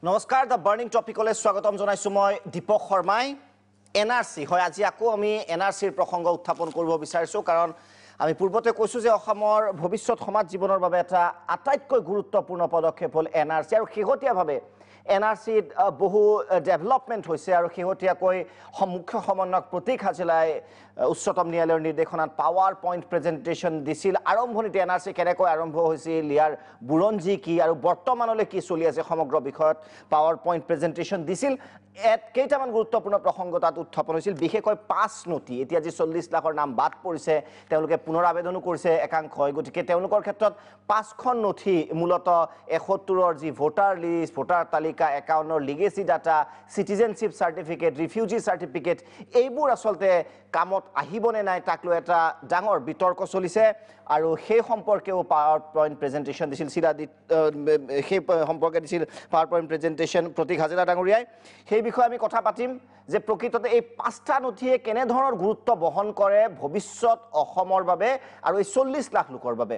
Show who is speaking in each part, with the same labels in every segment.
Speaker 1: নমস্কাৰ the burning টপিকলৈ স্বাগতম জনাইছোঁ মই দীপক শৰ্মাই এনআৰসি হয় আজি আকৌ আমি এনআৰসিৰ প্ৰসংগ উত্থাপন কৰিব বিচাৰিছোঁ কাৰণ আমি পূৰ্বতে কৈছোঁ যে অসমৰ ভৱিষ্যত সমাজ জীৱনৰ বাবে এটা আটাইতকৈ গুৰুত্বপূৰ্ণ পদক্ষেপ হ'ল এনআৰসি আৰু শেহতীয়াভাৱে এনআৰসিত বহু ডেভেলপমেণ্ট হৈছে আৰু শেহতীয়াকৈ মুখ্য সমন্বয়ক প্ৰতীক হাজেলাই উচ্চতম ন্যায়ালয়ৰ নিৰ্দেশনাত পাৱাৰ পইণ্ট প্ৰেজেণ্টেশ্যন দিছিল আৰম্ভণিতে এনআৰসি কেনেকৈ আৰম্ভ হৈছিল ইয়াৰ বুৰঞ্জী কি আৰু বৰ্তমানলৈ কি চলি আছে সমগ্ৰ বিষয়ত পাৱাৰ পইণ্ট প্ৰেজেণ্টেশ্যন দিছিল কেইটামান গুৰুত্বপূৰ্ণ প্ৰসংগ তাত উত্থাপন হৈছিল বিশেষকৈ 5 নথি এতিয়া যি 40 লাখৰ নাম বাদ পৰিছে তেওঁলোকে পুনৰ আবেদনো কৰিছে একাংশই গতিকে তেওঁলোকৰ ক্ষেত্ৰত 5খন নথি মূলতঃ 71ৰ যি ভোটাৰ লিষ্ট ভোটাৰ তালিকা 51ৰ legacy data citizenship certificate refugee certificate এইবোৰ আসলতে কামত আহিবনে নাই তাক লৈ এটা ডাঙৰ বিতৰ্ক চলিছে আৰু সেই সম্পৰ্কেও পাৱাৰ পইণ্ট প্ৰেজেণ্টেশ্যন দিছিল সেই সম্পৰ্কে দিছিল পাৱাৰ পইণ্ট প্ৰেজেণ্টেশ্যন প্ৰতীক হাজেলা ডাঙৰীয়াই সেই বিষয়ে আমি কথা পাতিম যে প্ৰকৃততে এই 5টা নথিয়ে কেনেধৰণৰ গুৰুত্ব বহন কৰে ভৱিষ্যত অসমৰ বাবে আৰু এই 40 লাখ লোকৰ বাবে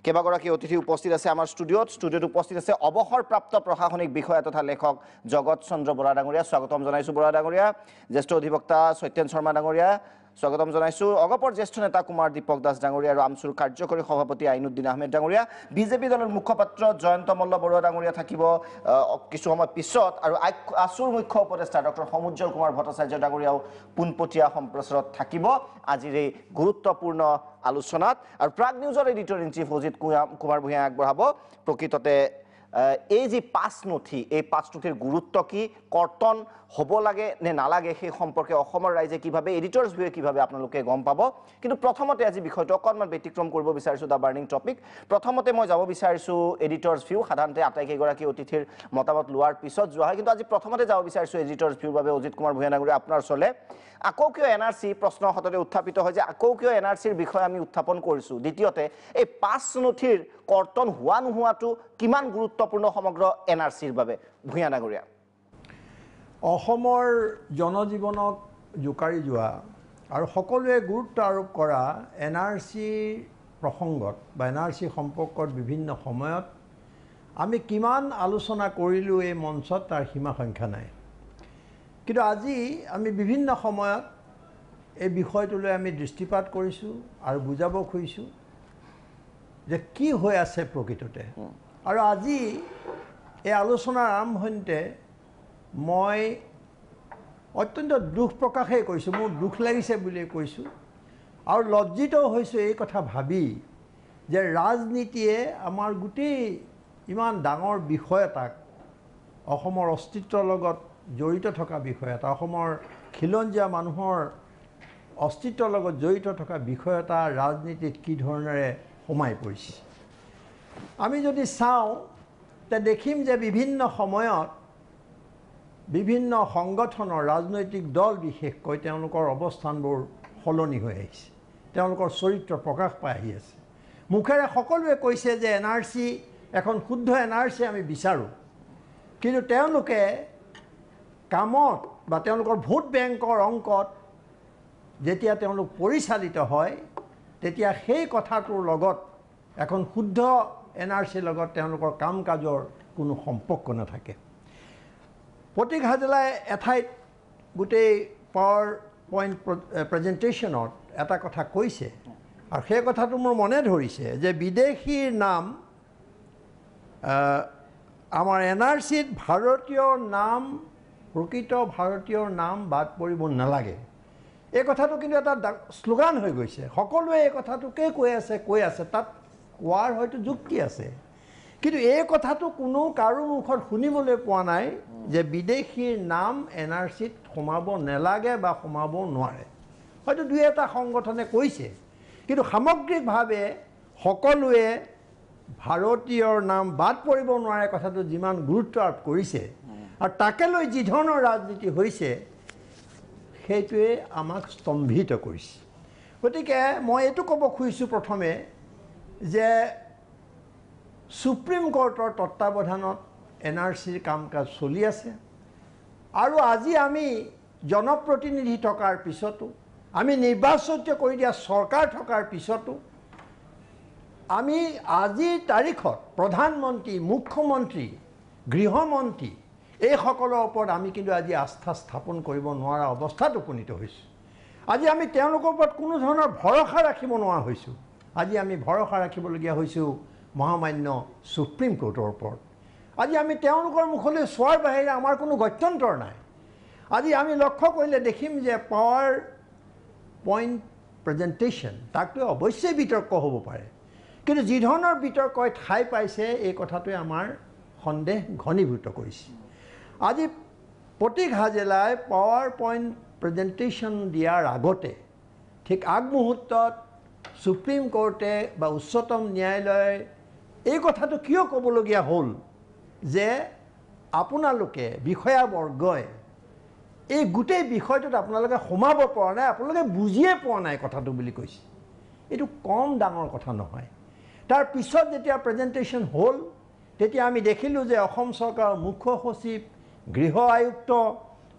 Speaker 1: কেইবাগৰাকী অতিথি উপস্থিত আছে আমাৰ ষ্টুডিঅ'ত উপস্থিত আছে অৱসৰপ্ৰাপ্ত প্ৰশাসনিক বিষয়া তথা লেখক জগত চন্দ্ৰ বৰা ডাঙৰীয়া স্বাগতম জনাইছোঁ বৰা ডাঙৰীয়া জ্যেষ্ঠ অধিবক্তা সত্যেন শৰ্মা ডাঙৰীয়া স্বাগতম জনাইছোঁ অগপৰ জ্যেষ্ঠ নেতা কুমাৰ দীপক দাস ডাঙৰীয়া আৰু আমচুৰ কাৰ্যকৰী সভাপতি আইনুদ্দিন আহমেদ ডাঙৰীয়া বিজেপি দলৰ মুখপাত্ৰ জয়ন্ত মল্ল বৰুৱা ডাঙৰীয়া থাকিব কিছু সময় পিছত আৰু আছুৰ মুখ্য উপদেষ্টা ডক্টৰ সমুজ্জ্বল কুমাৰ ভট্টাচাৰ্য ডাঙৰীয়াও পোনপটীয়া সম্প্ৰচাৰত থাকিব আজিৰ এই গুৰুত্বপূৰ্ণ আলোচনাত আৰু প্ৰাগ নিউজৰ editor in chief Ajit Kumar ভূঞাই আগবঢ়াব প্ৰকৃততে এই যি 5 নথি এই 5 নথিৰ গুৰুত্ব কি কৰ্তন হ'ব লাগে নে নালাগে সেই সম্পৰ্কে অসমৰ ৰাইজে কিভাৱে এডিটৰ্ছ ভিউৱে কিভাৱে আপোনালোকে গম পাব কিন্তু প্ৰথমতে আজি বিষয়টো অকণমান ব্যতিক্ৰম কৰিব বিচাৰিছোঁ দ্য বাৰ্নিং টপিক প্ৰথমতে মই যাব বিচাৰিছোঁ এডিটৰ্ছ ভিউ সাধাৰণতে আটাইকেইগৰাকী অতিথিৰ মতামত লোৱাৰ পিছত যোৱা হয় কিন্তু আজি প্ৰথমতে যাব বিচাৰিছোঁ এডিটৰ্ছ ভিউৰ বাবে অজিত কুমাৰ ভূঞা ডাঙৰীয়া আপোনাৰ ওচৰলৈ আকৌ কিয় এনআৰসি প্ৰশ্ন সততে উত্থাপিত হয় যে আকৌ কিয় এনআৰসিৰ বিষয়ে আমি উত্থাপন কৰিছোঁ দ্বিতীয়তে এই 5 নথিৰ কৰ্তন হোৱা নোহোৱাটো কিমান গুৰুত্বপূৰ্ণ সমগ্ৰ এনআৰসিৰ বাবে ভূঞা ডাঙৰীয়া
Speaker 2: অসমৰ জনজীৱনক জোকাৰি যোৱা আৰু সকলোৱে গুৰুত্ব আৰোপ কৰা এনআৰসিৰ প্ৰসংগত বা এনআৰসি সম্পৰ্কত বিভিন্ন সময়ত আমি কিমান আলোচনা কৰিলোঁ এই মঞ্চত তাৰ সীমা সংখ্যা নাই কিন্তু আজি আমি বিভিন্ন সময়ত এই বিষয়টোলৈ আমি দৃষ্টিপাত কৰিছোঁ আৰু বুজাব খুজিছোঁ যে কি হৈ আছে প্ৰকৃততে আৰু আজি এই আলোচনাৰ আৰম্ভণিতে মই অত্যন্ত দুখ প্ৰকাশেই কৈছোঁ মোৰ দুখ লাগিছে বুলি কৈছোঁ আৰু লজ্জিত হৈছোঁ এই কথা ভাবি যে ৰাজনীতিয়ে আমাৰ গোটেই ইমান ডাঙৰ বিষয় এটাক অসমৰ অস্তিত্বৰ লগত জড়িত থকা বিষয় এটা অসমৰ খিলঞ্জীয়া মানুহৰ অস্তিত্বৰ লগত জড়িত থকা বিষয় এটা ৰাজনীতিত কি ধৰণেৰে সোমাই পৰিছে আমি যদি চাওঁ তে দেখিম যে বিভিন্ন সময়ত বিভিন্ন সংগঠনৰ ৰাজনৈতিক দল বিশেষকৈ তেওঁলোকৰ অৱস্থানবোৰ সলনি হৈ আহিছে তেওঁলোকৰ চৰিত্ৰ প্ৰকাশ পাই আহি আছে মুখেৰে সকলোৱে কৈছে যে এনআৰসি এখন শুদ্ধ এনআৰসি আমি বিচাৰোঁ কিন্তু তেওঁলোকে কামত বা তেওঁলোকৰ ভোট বেংকৰ অংকত যেতিয়া তেওঁলোক পৰিচালিত হয় তেতিয়া সেই কথাটোৰ লগত এখন শুদ্ধ এনআৰচিৰ লগত তেওঁলোকৰ কাম কাজৰ কোনো সম্পৰ্ক নাথাকে প্ৰতীক হাজেলাই এঠাইত গোটেই পাৱাৰ পইণ্ট প্ৰেজেণ্টেশ্যনত এটা কথা কৈছে আৰু সেই কথাটো মোৰ মনে ধৰিছে যে বিদেশীৰ নাম আমাৰ এনআৰচিত ভাৰতীয় নাম প্ৰকৃত ভাৰতীয়ৰ নাম বাদ পৰিব নালাগে এই কথাটো কিন্তু এটা শ্লোগান হৈ গৈছে সকলোৱে এই কথাটোকে কৈ আছে তাত কোৱাৰ হয়তো যুক্তি আছে কিন্তু এই কথাটো কোনো কাৰো মুখত শুনিবলৈ পোৱা নাই যে বিদেশীৰ নাম এনআৰচিত সোমাব নালাগে বা সোমাব নোৱাৰে হয়তো দুই এটা সংগঠনে কৈছে কিন্তু সামগ্ৰিকভাৱে সকলোৱে ভাৰতীয়ৰ নাম বাদ পৰিব নোৱাৰে কথাটো যিমান গুৰুত্ব আৰোপ কৰিছে আৰু তাকে লৈ যি ধৰণৰ ৰাজনীতি হৈছে সেইটোৱে আমাক স্তম্ভিত কৰিছে গতিকে মই এইটো ক'ব খুজিছোঁ প্ৰথমে যে সুপ্ৰিম কোৰ্টৰ তত্ত্বাৱধানত এনআৰচিৰ কাম কাজ চলি আছে আৰু আজি আমি জনপ্ৰতিনিধি থকাৰ পিছতো আমি নিৰ্বাচিত কৰি দিয়া চৰকাৰ থকাৰ পিছতো আমি আজিৰ তাৰিখত প্ৰধানমন্ত্ৰী মুখ্যমন্ত্ৰী গৃহমন্ত্ৰী এইসকলৰ ওপৰত আমি কিন্তু আজি আস্থা স্থাপন কৰিব নোৱাৰা অৱস্থাত উপনীত হৈছোঁ। আজি আমি তেওঁলোকৰ ওপৰত কোনো ধৰণৰ ভৰসা ৰাখিব নোৱাৰা হৈছোঁ। আজি আমি ভৰসা ৰাখিবলগীয়া হৈছোঁ মহামান্য সুপ্ৰিম কোৰ্টৰ ওপৰত। আজি আমি তেওঁলোকৰ মুখলৈ চোৱাৰ বাহিৰে আমাৰ কোনো গত্যন্তৰ নাই। আজি আমি লক্ষ্য কৰিলে দেখিম যে পাৱাৰ পইণ্ট প্ৰেজেণ্টেশ্যন তাকতো অৱশ্যেই বিতৰ্ক হ'ব পাৰে, কিন্তু যি ধৰণৰ বিতৰ্কই ঠাই পাইছে এই কথাটোৱে আমাৰ সন্দেহ ঘনীভূত কৰিছে। আজি প্ৰতীক হাজেলাই পাৱাৰ পইণ্ট প্ৰেজেণ্টেশ্যন দিয়াৰ আগতে ঠিক আগমুহূৰ্তত সুপ্ৰিম কোৰ্টে বা উচ্চতম ন্যায়ালয়ে এই কথাটো কিয় ক'বলগীয়া হ'ল যে আপোনালোকে বিষয়াবৰ্গই এই গোটেই বিষয়টোত আপোনালোকে সোমাব পৰা নাই, আপোনালোকে বুজিয়ে পোৱা নাই কথাটো বুলি কৈছে। এইটো কম ডাঙৰ কথা নহয়। তাৰ পিছত যেতিয়া প্ৰেজেণ্টেশ্যন হ'ল তেতিয়া আমি দেখিলোঁ যে অসম চৰকাৰৰ মুখ্য সচিব, গৃহ আয়ুক্ত,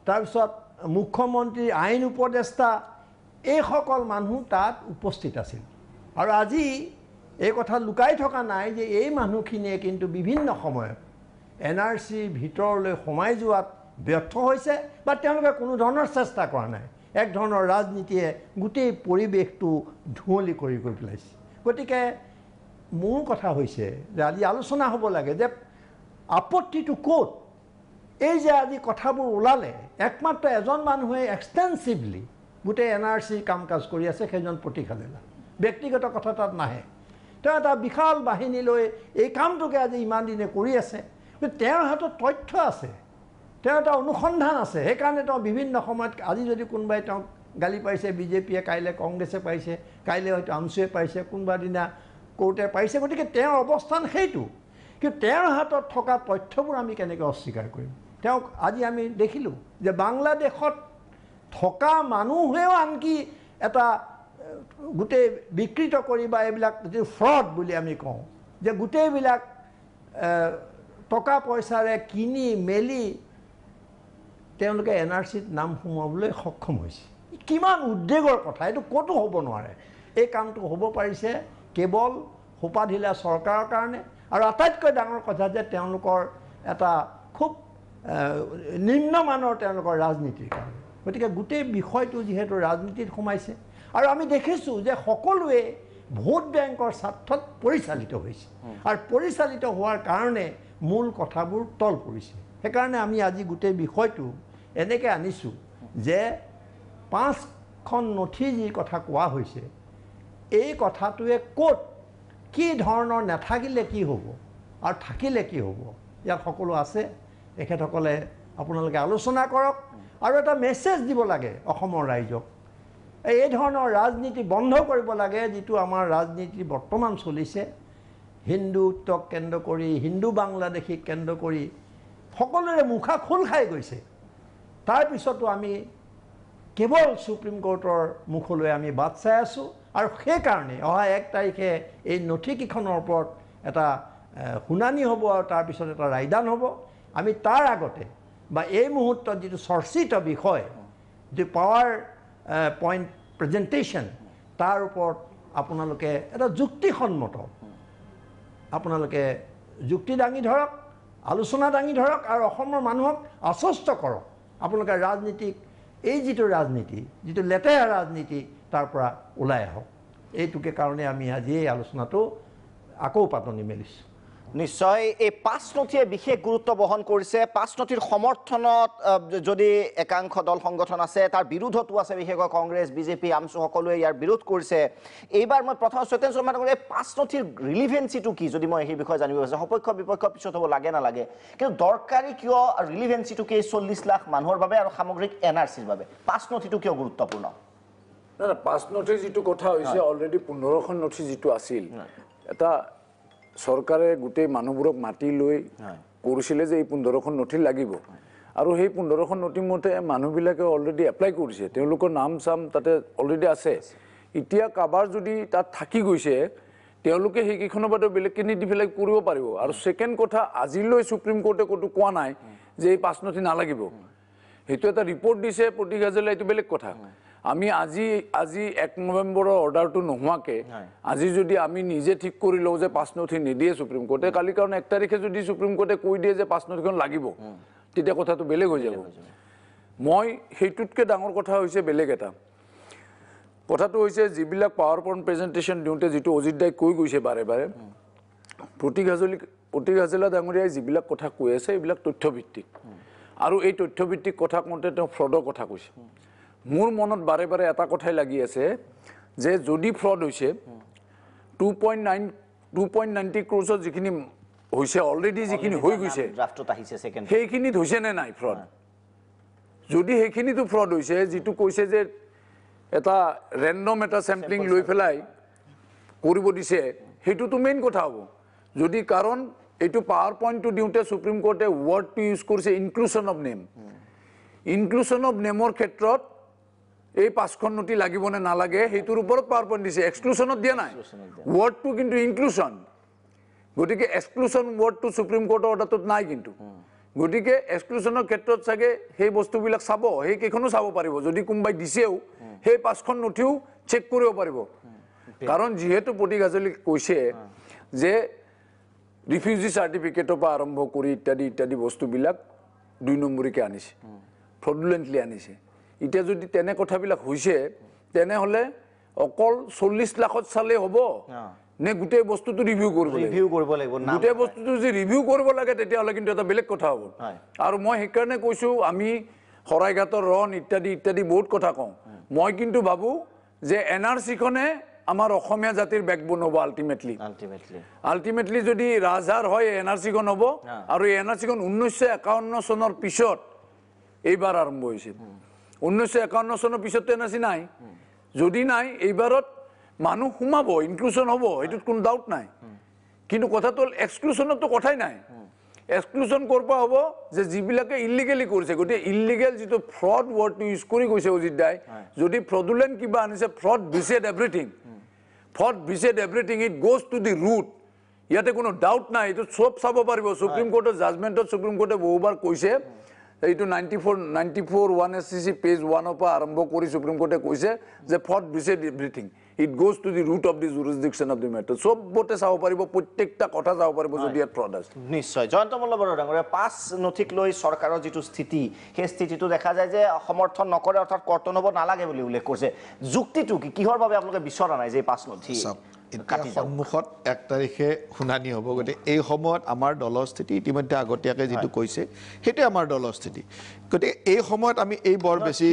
Speaker 2: তাৰপিছত মুখ্যমন্ত্ৰী, আইন উপদেষ্টা এইসকল মানুহ তাত উপস্থিত আছিল। আৰু আজি এই কথা লুকাই থকা নাই যে এই মানুহখিনিয়ে কিন্তু বিভিন্ন সময়ত NRCৰ ভিতৰলৈ সোমাই যোৱাত ব্যৰ্থ হৈছে বা তেওঁলোকে কোনো ধৰণৰ চেষ্টা কৰা নাই। এক ধৰণৰ ৰাজনীতিয়ে গোটেই পৰিৱেশটো ধুঁৱলি কৰি পেলাইছে। গতিকে মোৰ কথা হৈছে যে আজি আলোচনা হ'ব লাগে যে আপত্তিটো ক'ত। এই যে আজি কথাবোৰ ওলালে, একমাত্ৰ এজন মানুহে এক্সটেনচিভলি গোটেই NRCৰ কাম কাজ কৰি আছে, সেইজন প্ৰতীক হাজেলা। ব্যক্তিগত কথা তাত নাহে। তেওঁ এটা বিশাল বাহিনী লৈ এই কামটোকে আজি ইমান দিনে কৰি আছে। তেওঁৰ হাতত তথ্য আছে, তেওঁ এটা অনুসন্ধান আছে। সেইকাৰণে তেওঁ বিভিন্ন সময়ত আজি যদি কোনোবাই তেওঁক গালি পাৰিছে, বিজেপিয়ে, কাইলৈ কংগ্ৰেছে পাৰিছে, কাইলৈ হয়তো আমচুৱে পাৰিছে, কোনোবা দিনা কোৰ্টে পাৰিছে। গতিকে তেওঁৰ অৱস্থান সেইটো। কিন্তু তেওঁৰ হাতত থকা তথ্যবোৰ আমি কেনেকৈ অস্বীকাৰ কৰিম? তেওঁক আজি আমি দেখিলোঁ যে বাংলাদেশত থকা মানুহেও আনকি এটা গোটেই বিকৃত কৰি বা এইবিলাক যিটো ফ্ৰড বুলি আমি কওঁ যে গোটেইবিলাক টকা পইচাৰে কিনি মেলি তেওঁলোকে NRCত নাম সোমাবলৈ সক্ষম হৈছে। কিমান উদ্বেগৰ কথা! এইটো ক'তো হ'ব নোৱাৰে। এই কামটো হ'ব পাৰিছে কেৱল সোপাঢিলা চৰকাৰৰ কাৰণে। আৰু আটাইতকৈ ডাঙৰ কথা যে তেওঁলোকৰ এটা খুব নিম্নমানৰ তেওঁলোকৰ ৰাজনীতিৰ কাৰণে। গতিকে গোটেই বিষয়টো যিহেতু ৰাজনীতিত সোমাইছে আৰু আমি দেখিছোঁ যে সকলোৱে ভোট বেংকৰ স্বাৰ্থত পৰিচালিত হৈছে আৰু পৰিচালিত হোৱাৰ কাৰণে মূল কথাবোৰ তল পৰিছে। সেইকাৰণে আমি আজি গোটেই বিষয়টো এনেকৈ আনিছোঁ যে 5খন নথি যি কথা কোৱা হৈছে, এই কথাটোৱে ক'ত কি ধৰণৰ নাথাকিলে কি হ'ব আৰু থাকিলে কি হ'ব, ইয়াত সকলো আছে। তেখেতসকলে আপোনালোকে আলোচনা কৰক আৰু এটা মেছেজ দিব লাগে অসমৰ ৰাইজক। এই ধৰণৰ ৰাজনীতি বন্ধ কৰিব লাগে, যিটো আমাৰ ৰাজনীতি বৰ্তমান চলিছে। হিন্দুত্বক কেন্দ্ৰ কৰি, হিন্দু বাংলাদেশীক কেন্দ্ৰ কৰি সকলোৰে মুখা খোল খাই গৈছে। তাৰপিছতো আমি কেৱল সুপ্ৰিম কোৰ্টৰ মুখলৈ আমি বাট চাই আছোঁ। আৰু সেইকাৰণে অহা 1 তাৰিখে এই নথিকেইখনৰ ওপৰত এটা শুনানি হ'ব আৰু তাৰপিছত এটা ৰায়দান হ'ব। আমি তাৰ আগতে বা এই মুহূৰ্তত যিটো চৰ্চিত বিষয়, যিটো পাৱাৰ পইণ্ট প্ৰেজেণ্টেশ্যন, তাৰ ওপৰত আপোনালোকে এটা যুক্তিসন্মত আপোনালোকে যুক্তি দাঙি ধৰক, আলোচনা দাঙি ধৰক আৰু অসমৰ মানুহক আশ্বস্ত কৰক আপোনালোকে ৰাজনীতিক এই যিটো ৰাজনীতি, যিটো লেতেৰা ৰাজনীতি, তাৰ পৰা ওলাই আহক। এইটোকে কাৰণে আমি আজি এই আলোচনাটো আকৌ পাতনি মেলিছোঁ।
Speaker 1: নিশ্চয় এই 5 নথিয়ে বিশেষ গুৰুত্ব বহন কৰিছে। 5 নথিৰ সমৰ্থনত যদি একাংশ দল সংগঠন আছে, তাৰ বিৰোধতো আছে বিশেষকৈ কংগ্ৰেছ, বিজেপি, আমচু সকলোৱে ইয়াৰ বিৰোধ কৰিছে। এইবাৰ মই প্ৰথম সত্যেন শৰ্মাক এই 5 নথিৰ ৰিলিভেঞ্চিটো কি যদি মই সেই বিষয়ে জানিব বিচাৰোঁ। সপক্ষ বিপক্ষ পিছত হ'ব লাগে নালাগে, কিন্তু দৰকাৰী কিয়, ৰিলিভেঞ্চিটো কি 40 লাখ মানুহৰ বাবে আৰু সামগ্ৰিক NRCৰ বাবে 5 নথিটো কিয় গুৰুত্বপূৰ্ণ?
Speaker 3: না 5 নথিৰ যিটো কথা হৈছে, অলৰেডি 15খন নথি যিটো আছিল, এটা চৰকাৰে গোটেই মানুহবোৰক মাতি লৈ কৰিছিলে যে এই 15খন নথি লাগিব। আৰু সেই 15খন নথি মতে মানুহবিলাকে অলৰেডি এপ্লাই কৰিছে, তেওঁলোকৰ নাম চাম তাতে অলৰেডি আছে। এতিয়া কাবাৰ যদি তাত থাকি গৈছে, তেওঁলোকে সেইকেইখনৰ বাদে বেলেগখিনি দি পেলাই কৰিব পাৰিব। আৰু ছেকেণ্ড কথা, আজিলৈ সুপ্ৰিম কোৰ্টে ক'তো কোৱা নাই যে এই 5 নথি নালাগিব। সেইটো এটা ৰিপৰ্ট দিছে প্ৰতীক হাজেলাই, এইটো বেলেগ কথা। আমি আজি 1 নৱেম্বৰৰ অৰ্ডাৰটো নোহোৱাকৈ আজি যদি আমি নিজে ঠিক কৰি লওঁ যে 5 নথি নিদিয়ে সুপ্ৰিম কোৰ্টে, কালি কাৰণ 1 তাৰিখে যদি সুপ্ৰিম কোৰ্টে কৈ দিয়ে যে 5 নথিখন লাগিব, তেতিয়া কথাটো বেলেগ হৈ যাব মই সেইটোতকৈ ডাঙৰ কথা হৈছে বেলেগ এটা কথাটো হৈছে যিবিলাক পাৱাৰ পইণ্ট প্ৰেজেণ্টেশ্যন দিওঁতে যিটো অজিত দাই কৈ গৈছে বাৰে বাৰে প্ৰতীক হাজৰিকা ডাঙৰীয়াই যিবিলাক কথা কৈ আছে এইবিলাক তথ্যভিত্তিক আৰু এই তথ্যভিত্তিক কথা কওঁতে তেওঁ ফ্ৰডৰ কথা কৈছে মোৰ মনত বাৰে বাৰে এটা কথাই লাগি আছে যে যদি ফ্ৰড হৈছে 2.90 ক্ৰ'ৰ্ছৰ যিখিনি হৈছে অলৰেডি যিখিনি হৈ গৈছে সেইখিনিত হৈছে নে নাই ফ্ৰড যদি সেইখিনিতো ফ্ৰড হৈছে যিটো কৈছে যে এটা ৰেণ্ডম এটা চেম্পলিং লৈ পেলাই কৰিব দিছে সেইটোতো মেইন কথা হ'ব যদি কাৰণ এইটো পাৱাৰ পইণ্টটো দিওঁতে সুপ্ৰিম কোৰ্টে ৱৰ্ডটো ইউজ কৰিছে ইনক্লুশ্যন অফ নেম ইনক্লুশ্যন অফ নেমৰ ক্ষেত্ৰত এই 5খন নথি লাগিব নে নালাগে সেইটোৰ ওপৰত পাৱাৰ পইণ্ট দিছে এক্সক্লুশ্যনত দিয়া নাই ৱৰ্ডটো কিন্তু ইনক্লুশ্যন গতিকে এক্সক্লুশ্যন ৱৰ্ডটো সুপ্ৰিম কোৰ্টৰ অৰ্ডাৰটোত নাই কিন্তু গতিকে এক্সক্লুশ্যনৰ ক্ষেত্ৰত চাগে সেই বস্তুবিলাক চাব সেইকেইখনো চাব পাৰিব যদি কোনোবাই দিছেও সেই 5খন নথিও চেক কৰিব পাৰিব কাৰণ যিহেতু প্ৰতীক হাজৰিকাই কৈছে যে ৰিফিউজি চাৰ্টিফিকেটৰ পৰা আৰম্ভ কৰি ইত্যাদি বস্তুবিলাক 2 নম্বৰীকে আনিছে ফ্ৰডুলেণ্টলি আনিছে এতিয়া যদি তেনে কথাবিলাক হৈছে তেনেহ'লে অকল 40 লাখত চালেই হ'ব নে গোটেই বস্তুটো ৰিভিউ কৰিব লাগিব গোটেই বস্তুটো যদি ৰিভিউ কৰিব লাগে তেতিয়াহ'লে কিন্তু এটা বেলেগ কথা হ'ব আৰু মই সেইকাৰণে কৈছোঁ আমি শৰাইঘাটৰ ৰণ ইত্যাদি বহুত কথা কওঁ মই কিন্তু ভাবোঁ যে NRC-খনে আমাৰ অসমীয়া জাতিৰ বেকবোন হ'ব আল্টিমেটলি যদি ৰাজহাড় হয় NRC-খন হ'ব আৰু এই NRC-খন 1951 চনৰ পিছত এইবাৰ আৰম্ভ হৈছে 1951 চনৰ পিছততো NRC নাই যদি নাই এইবাৰত মানুহ সোমাব ইনক্লুশ্যন হ'ব এইটোত কোনো ডাউট নাই কিন্তু কথাটো হ'ল এক্সক্লুশ্যনততো কথাই নাই এক্সক্লুশ্যন ক'ৰ পৰা হ'ব যে যিবিলাকে ইলিগেলি কৰিছে গতিকে ইলিগেল যিটো ফ্ৰড ৱৰ্ডটো ইউজ কৰি গৈছে অজিত দাই যদি ফ্ৰডুলেণ্ট কিবা আনিছে ফ্ৰড ভিচেড everything it goes to the root ইয়াতে কোনো ডাউট নাই এইটো চব চাব পাৰিব সুপ্ৰিম কোৰ্টৰ জাজমেণ্টত সুপ্ৰিম কোৰ্টে বহুবাৰ কৈছে এইটো 94 1SCC পেজ 1 পৰা আৰম্ভ কৰি সুপ্ৰিম কোৰ্টে কৈছে যে ফ্ৰড ভিচেড everything it goes to the root of the jurisdiction of the matter চবতে চাব পাৰিব প্ৰত্যেকটা কথা চাব পাৰিব যদি ইয়াত ফ্ৰড আছে
Speaker 1: নিশ্চয় জয়ন্ত মল্লবৰুৱা ডাঙৰীয়া 5 নথিক লৈ চৰকাৰৰ যিটো স্থিতি সেই স্থিতিটো দেখা যায় যে সমৰ্থন নকৰে অৰ্থাৎ কৰ্তন হ'ব নালাগে বুলি উল্লেখ কৰিছে যুক্তিটো কি কিহৰ বাবে আপোনালোকে বিচৰা নাই যে 5 নথি
Speaker 4: সন্মুখত 1 তাৰিখে শুনানি হ'ব গতিকে এই সময়ত আমাৰ দলৰ স্থিতি ইতিমধ্যে আগতীয়াকৈ যিটো কৈছে সেইটোৱে আমাৰ দলৰ স্থিতি গতিকে এই সময়ত আমি এই বৰ বেছি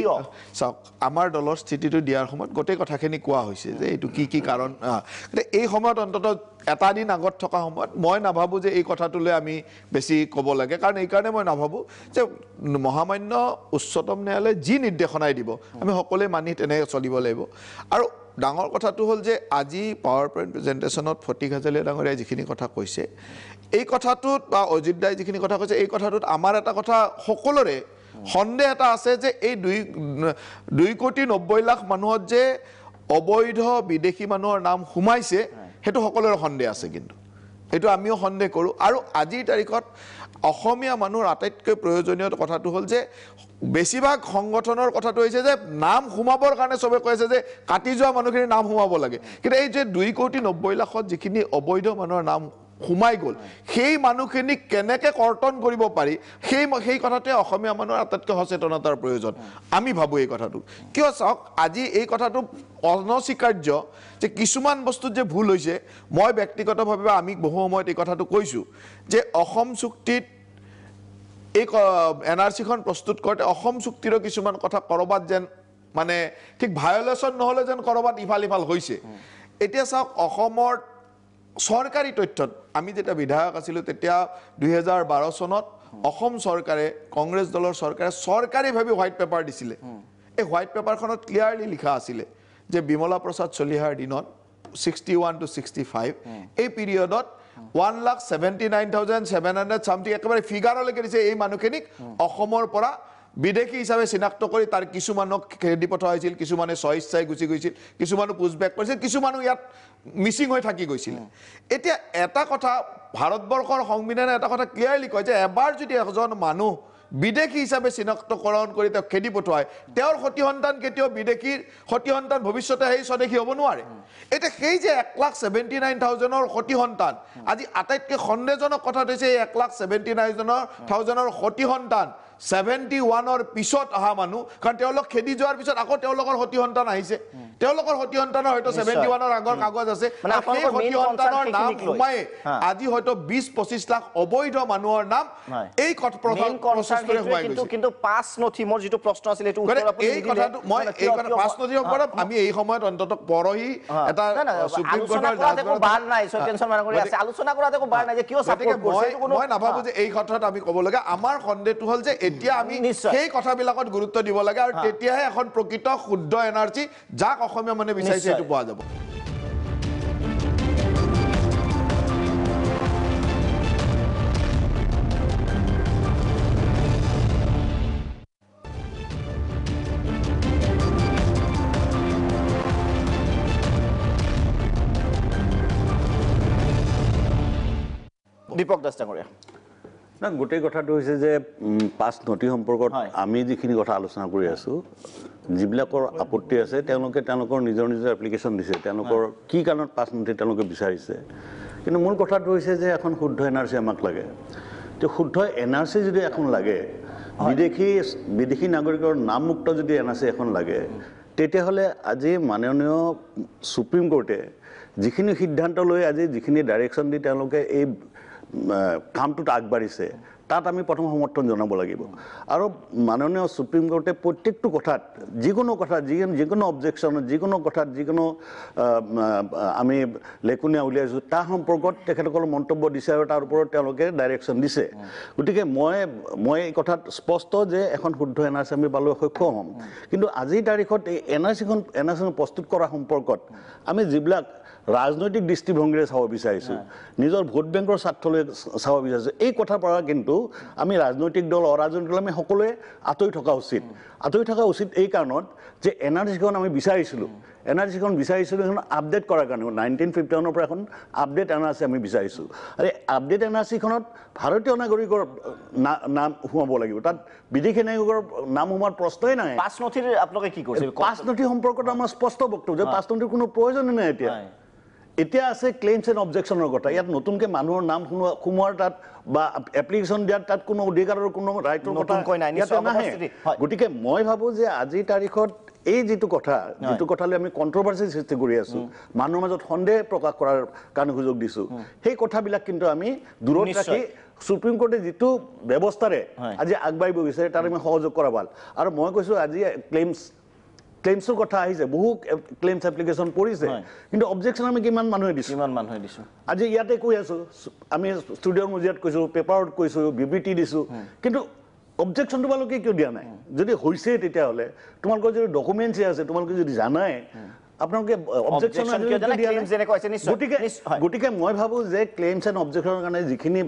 Speaker 4: চাওক আমাৰ দলৰ স্থিতিটো দিয়াৰ সময়ত গোটেই কথাখিনি কোৱা হৈছে যে এইটো কি কাৰণ গতিকে এই সময়ত অন্ততঃ এটা দিন আগত থকা সময়ত মই নাভাবোঁ যে এই কথাটোলৈ আমি বেছি ক'ব লাগে কাৰণ এইকাৰণে মই নাভাবোঁ যে মহামান্য উচ্চতম ন্যায়ালয়ে যি নিৰ্দেশনাই দিব আমি সকলোৱে মানি তেনেকৈ চলিব লাগিব আৰু ডাঙৰ কথাটো হ'ল যে আজি পাৱাৰ পইণ্ট প্ৰেজেণ্টেশ্যনত প্ৰতীক হাজৰিকা ডাঙৰীয়াই যিখিনি কথা কৈছে এই কথাটোত বা অজিত দাই যিখিনি কথা কৈছে এই কথাটোত আমাৰ এটা কথা সকলোৰে সন্দেহ এটা আছে যে এই 2,90,00,000 মানুহত যে অবৈধ বিদেশী মানুহৰ নাম সোমাইছে সেইটো সকলোৰে সন্দেহ আছে কিন্তু সেইটো আমিও সন্দেহ কৰোঁ আৰু আজিৰ তাৰিখত অসমীয়া মানুহৰ আটাইতকৈ প্ৰয়োজনীয় কথাটো হ'ল যে বেছিভাগ সংগঠনৰ কথাটো হৈছে যে নাম সোমাবৰ কাৰণে চবে কৈ আছে যে কাটি যোৱা মানুহখিনিৰ নাম সোমাব লাগে কিন্তু এই যে 2,90,00,000 যিখিনি অবৈধ মানুহৰ নাম সোমাই গ'ল সেই মানুহখিনিক কেনেকৈ কৰ্তন কৰিব পাৰি সেই কথাটোৱে অসমীয়া মানুহৰ আটাইতকৈ সচেতনতাৰ প্ৰয়োজন আমি ভাবোঁ এই কথাটো কিয় চাওক আজি এই কথাটো অনস্বীকাৰ্য যে কিছুমান বস্তুত যে ভুল হৈছে মই ব্যক্তিগতভাৱে আমি বহু সময়ত এই কথাটো কৈছোঁ যে অসম চুক্তিত এই NRC-খন প্ৰস্তুত কৰোঁতে অসম চুক্তিৰো কিছুমান কথা ক'ৰবাত যেন মানে ঠিক ভায়লেশ্যন নহ'লে যেন ক'ৰবাত ইফাল হৈছে এতিয়া চাওক অসমৰ চৰকাৰী তথ্যত আমি যেতিয়া বিধায়ক আছিলোঁ তেতিয়া 2012 চনত অসম চৰকাৰে কংগ্ৰেছ দলৰ চৰকাৰে চৰকাৰীভাৱে হোৱাইট পেপাৰ দিছিলে এই হোৱাইট পেপাৰখনত ক্লিয়াৰলি লিখা আছিলে যে বিমলা প্ৰসাদ চলিহাৰ দিনত 61 to 65 এই পিৰিয়ডত 1,79,700 সামথিং একেবাৰে ফিগাৰলৈকে দিছে এই মানুহখিনিক অসমৰ পৰা বিদেশী হিচাপে চিনাক্ত কৰি তাৰ কিছুমানক খেদি পঠোৱা হৈছিল কিছুমানে স্বইচ্ছাই গুচি গৈছিল কিছুমানো পুছবেক কৰিছিল কিছুমানো ইয়াত মিচিং হৈ থাকি গৈছিল এতিয়া এটা কথা ভাৰতবৰ্ষৰ সংবিধানে এটা কথা ক্লিয়াৰলি কয় যে এবাৰ যদি এজন মানুহ বিদেশী হিচাপে চিনাক্তকৰণ কৰি তেওঁক খেদি পঠোৱায় তেওঁৰ সতি সন্তান কেতিয়াও বিদেশীৰ সতি সন্তান ভৱিষ্যতে সেই স্বদেশী হ'ব নোৱাৰে এতিয়া সেই যে 1,79,000 সতি সন্তান আজি আটাইতকৈ সন্দেহজনক কথাটো হৈছে এই 1,79,000 সতি সন্তান 71 পিছত অহা মানুহ কাৰণ তেওঁলোক খেদি যোৱাৰ পিছত আকৌ তেওঁলোকৰ সতি সন্তান আহিছে তেওঁলোকৰ সতি সন্তানৰ হয়তো 71 আগৰ কাগজ আছে সেই সতি সন্তানৰ নাম সোমাই আজি হয়তো 20-25 লাখ অবৈধ মানুহৰ নাম এই প্ৰচেষ্টৰে সোমাই গৈছে
Speaker 1: কিন্তু পাঁচ নথি মোৰ যেটো প্ৰশ্ন আছিল এটো উত্তৰ আপুনি
Speaker 4: এই কথাটো মই এই কথা পাঁচ নথিৰ ওপৰত আমি এই সময়ত অন্তত পৰহি এটা সুপ্ৰিম কোৰ্টৰ
Speaker 1: জাজৰ বাৰ নাই সত্যেন্দ্ৰ মান কৰি আছে আলোচনা কৰাতে কো বাৰ নাই যে কিয় সাপোৰ্ট কৰিছে এটো কোনো
Speaker 4: মই নাভাবো যে এই কথাত আমি ক'ব লাগে আমাৰ সন্দেহটো হ'ল যে এতিয়া আমি সেই কথাবিলাকত গুৰুত্ব দিব লাগে আৰু তেতিয়াহে এখন প্ৰকৃত শুদ্ধ এনআৰচি যাক অসমীয়া মানে বিচাৰিছে এটো পোৱা যাব
Speaker 1: দীপক দাস ডাঙৰীয়া
Speaker 5: না গোটেই কথাটো হৈছে যে পাঁচ নথি সম্পৰ্কত আমি যিখিনি কথা আলোচনা কৰি আছো যিবিলাকৰ আপত্তি আছে তেওঁলোকৰ নিজৰ এপ্লিকেশ্যন দিছে তেওঁলোকৰ কি কাৰণত পাঁচ নথি তেওঁলোকে বিচাৰিছে কিন্তু মূল কথাটো হৈছে যে এখন শুদ্ধ এনআৰচি আমাক লাগে তো শুদ্ধ এনআৰচি যদি এখন লাগে বিদেশী নাগৰিকৰ নামমুক্ত যদি এনআৰচি এখন লাগে তেতিয়াহ'লে আজি মাননীয় সুপ্ৰিম কোৰ্টে যিখিনি সিদ্ধান্ত লৈ আজি যিখিনি ডাইৰেকশ্যন দি তেওঁলোকে এই কামটোত আগবাঢ়িছে তাত আমি প্ৰথম সমৰ্থন জনাব লাগিব আৰু মাননীয় সুপ্ৰিম কোৰ্টে প্ৰত্যেকটো কথাত যিকোনো কথা যিকোনো অবজেকশ্যন যিকোনো কথাত যিকোনো আমি লেখনীয়া উলিয়াইছোঁ তাৰ সম্পৰ্কত তেখেতসকলৰ মন্তব্য দিছে আৰু তাৰ ওপৰত তেওঁলোকে ডাইৰেকশ্যন দিছে গতিকে মই এই কথাত স্পষ্ট যে এখন শুদ্ধ এনআৰচি আমি পাবলৈ সক্ষম হ'ম কিন্তু আজিৰ তাৰিখত এই এনআৰচিখন প্ৰস্তুত কৰা সম্পৰ্কত আমি যিবিলাক ৰাজনৈতিক দৃষ্টিভংগীৰে চাব বিচাৰিছোঁ নিজৰ ভোট বেংকৰ স্বাৰ্থলৈ চাব বিচাৰিছোঁ এই কথাৰ পৰা কিন্তু আমি ৰাজনৈতিক দল অৰাজনৈতিক দল আমি সকলোৱে আঁতৰি থকা উচিত এই কাৰণত যে এনআৰচিখন আমি বিচাৰিছিলোঁ এখন আপডেট কৰাৰ কাৰণে 1951 পৰা এখন আপডেট এনআৰচি আমি বিচাৰিছোঁ আৰু এই আপডেট এনআৰচিখনত ভাৰতীয় নাগৰিকৰ নাম সোমাব লাগিব তাত বিদেশী নাগৰিকৰ নাম সোমোৱাৰ প্ৰশ্নই নাই
Speaker 1: পাঁচ নথিৰ আপোনালোকে কি কৰিছে
Speaker 5: পাঁচ নথি সম্পৰ্কত আমাৰ স্পষ্ট বক্তব্য যে পাঁচ নথিৰ কোনো প্ৰয়োজনেই নাই এতিয়া আছে ক্লেইমছ এণ্ড অবজেকশ্যনৰ কথা ইয়াত নতুনকৈ মানুহৰ নাম সোমোৱাৰ তাত বা এপ্লিকেশ্যন দিয়াৰ তাত কোনো অধিকাৰৰ কোনো ৰাইটৰ কথা নাহে গতিকে মই ভাবোঁ যে আজিৰ তাৰিখত এই যিটো কথালৈ আমি কণ্ট্ৰভাৰ্চি সৃষ্টি কৰি আছোঁ মানুহৰ মাজত সন্দেহ প্ৰকাশ কৰাৰ কাৰণে সুযোগ দিছোঁ সেই কথাবিলাক কিন্তু আমি দূৰত ৰাখি সুপ্ৰিম কোৰ্টে যিটো ব্যৱস্থাৰে আজি আগবাঢ়িব বিচাৰে তাত আমি সহযোগ কৰা ভাল আৰু মই কৈছোঁ আজি ক্লেইমছৰ কথা আহিছে বহু ক্লেইমছ এপ্লিকেশ্যন পৰিছে কিন্তু অবজেকশ্যন আমি কিমান মানুহে দিছোঁ আজি ইয়াতে কৈ আছোঁ আমি ষ্টুডিঅ'ৰ মজিয়াত কৈছোঁ পেপাৰত কৈছোঁ বিবৃতি দিছোঁ কিন্তু অবজেকশ্যন তোমালোকে কিয় দিয়া নাই যদি হৈছে তেতিয়াহ'লে তোমালোকৰ যদি ডকুমেণ্টছে আছে তোমালোকে যদি জানাই আপোনালোকে গতিকে মই ভাবোঁ যে ক্লেইমছ এণ্ড অবজেকশ্যনৰ কাৰণে যিখিনি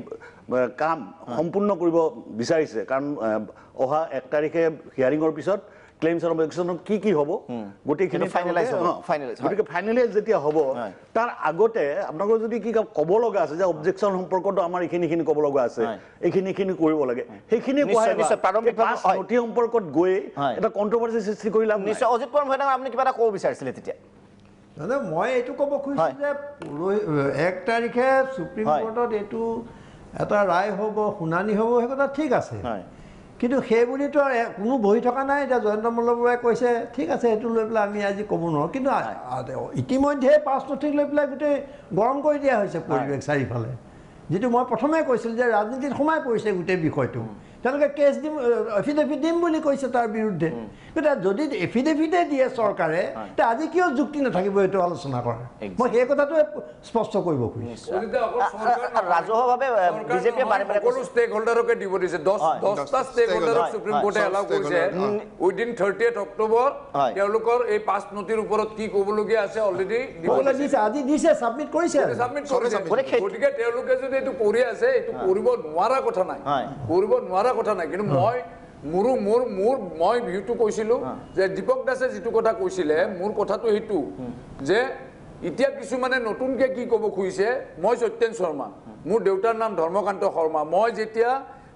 Speaker 5: কাম সম্পূৰ্ণ কৰিব বিচাৰিছে কাৰণ অহা 1 তাৰিখে হিয়াৰিঙৰ পিছত ক্লেইমছ এণ্ড অবজেকশ্যনত কি হ'ব গোটেইখিনি ফাইনেলাইজ যেতিয়া হ'ব তাৰ আগতে আপোনালোকৰ যদি কি ক'ব লগা আছে যে অবজেকশ্যন সম্পৰ্কতো আমাৰ এইখিনি ক'ব লগা আছে এইখিনি কৰিব লাগে সেইখিনি নথি সম্পৰ্কত গৈ এটা কণ্ট্ৰভাৰ্চি সৃষ্টি কৰি লাভ
Speaker 1: নিশ্চয় অজিত কুমাৰ ভূঞা আপুনি কিবা এটা ক'ব বিচাৰিছিলে তেতিয়া
Speaker 2: মানে মই এইটো ক'ব খুজিছোঁ যে 1 তাৰিখে সুপ্ৰিম কোৰ্টত এইটো এটা ৰায় হ'ব শুনানি হ'ব সেই কথা ঠিক আছে কিন্তু সেইবুলিতো কোনো বহি থকা নাই এতিয়া জয়ন্ত মল্লবৰাই কৈছে ঠিক আছে সেইটো লৈ পেলাই আমি আজি ক'ব নোৱাৰোঁ কিন্তু ইতিমধ্যে পাঁচ নথিক লৈ পেলাই গোটেই গৰম কৰি দিয়া হৈছে পৰিৱেশ চাৰিওফালে যিটো মই প্ৰথমে কৈছিলোঁ যে ৰাজনীতিত সোমাই পৰিছে গোটেই বিষয়টো তেওঁলোকে কেছ দিম এফিডেভিট দিম বুলি কৈছে তাৰ বিৰুদ্ধে কিন্তু যদি এফিডেভিটে দিয়ে চৰকাৰে তেতিয়া আজি কিয় যুক্তি নাথাকিব এইটো আলোচনা কৰাৰ মই সেই কথাটোৱে স্পষ্ট কৰিব খুজিছোঁ
Speaker 1: ৰাজহুৱাভাৱে বিজেপিয়ে
Speaker 3: সকলো ষ্টেক হোল্ডাৰকে দিব দিছে 10টা ষ্টেক হোল্ডাৰক সুপ্ৰিম কোৰ্টে এলাউ কৰিছে উইদিন 30th অক্টোবৰ তেওঁলোকৰ এই পাঁচ নথিৰ ওপৰত কি ক'বলগীয়া আছে অলৰেডি
Speaker 2: দিছে আজি দিছে ছাবমিট কৰিছে
Speaker 3: গতিকে তেওঁলোকে যদি এইটো কৰি আছে এইটো কৰিব নোৱাৰা কথা নাই কিন্তু মই ভিউটো কৈছিলোঁ যে দীপক দাসে যিটো কথা কৈছিলে মোৰ কথাটো সেইটো যে এতিয়া কিছুমানে নতুনকৈ কি ক'ব খুজিছে মই সত্যেন শৰ্মা মোৰ দেউতাৰ নাম ধৰ্মকান্ত শৰ্মা মই যেতিয়া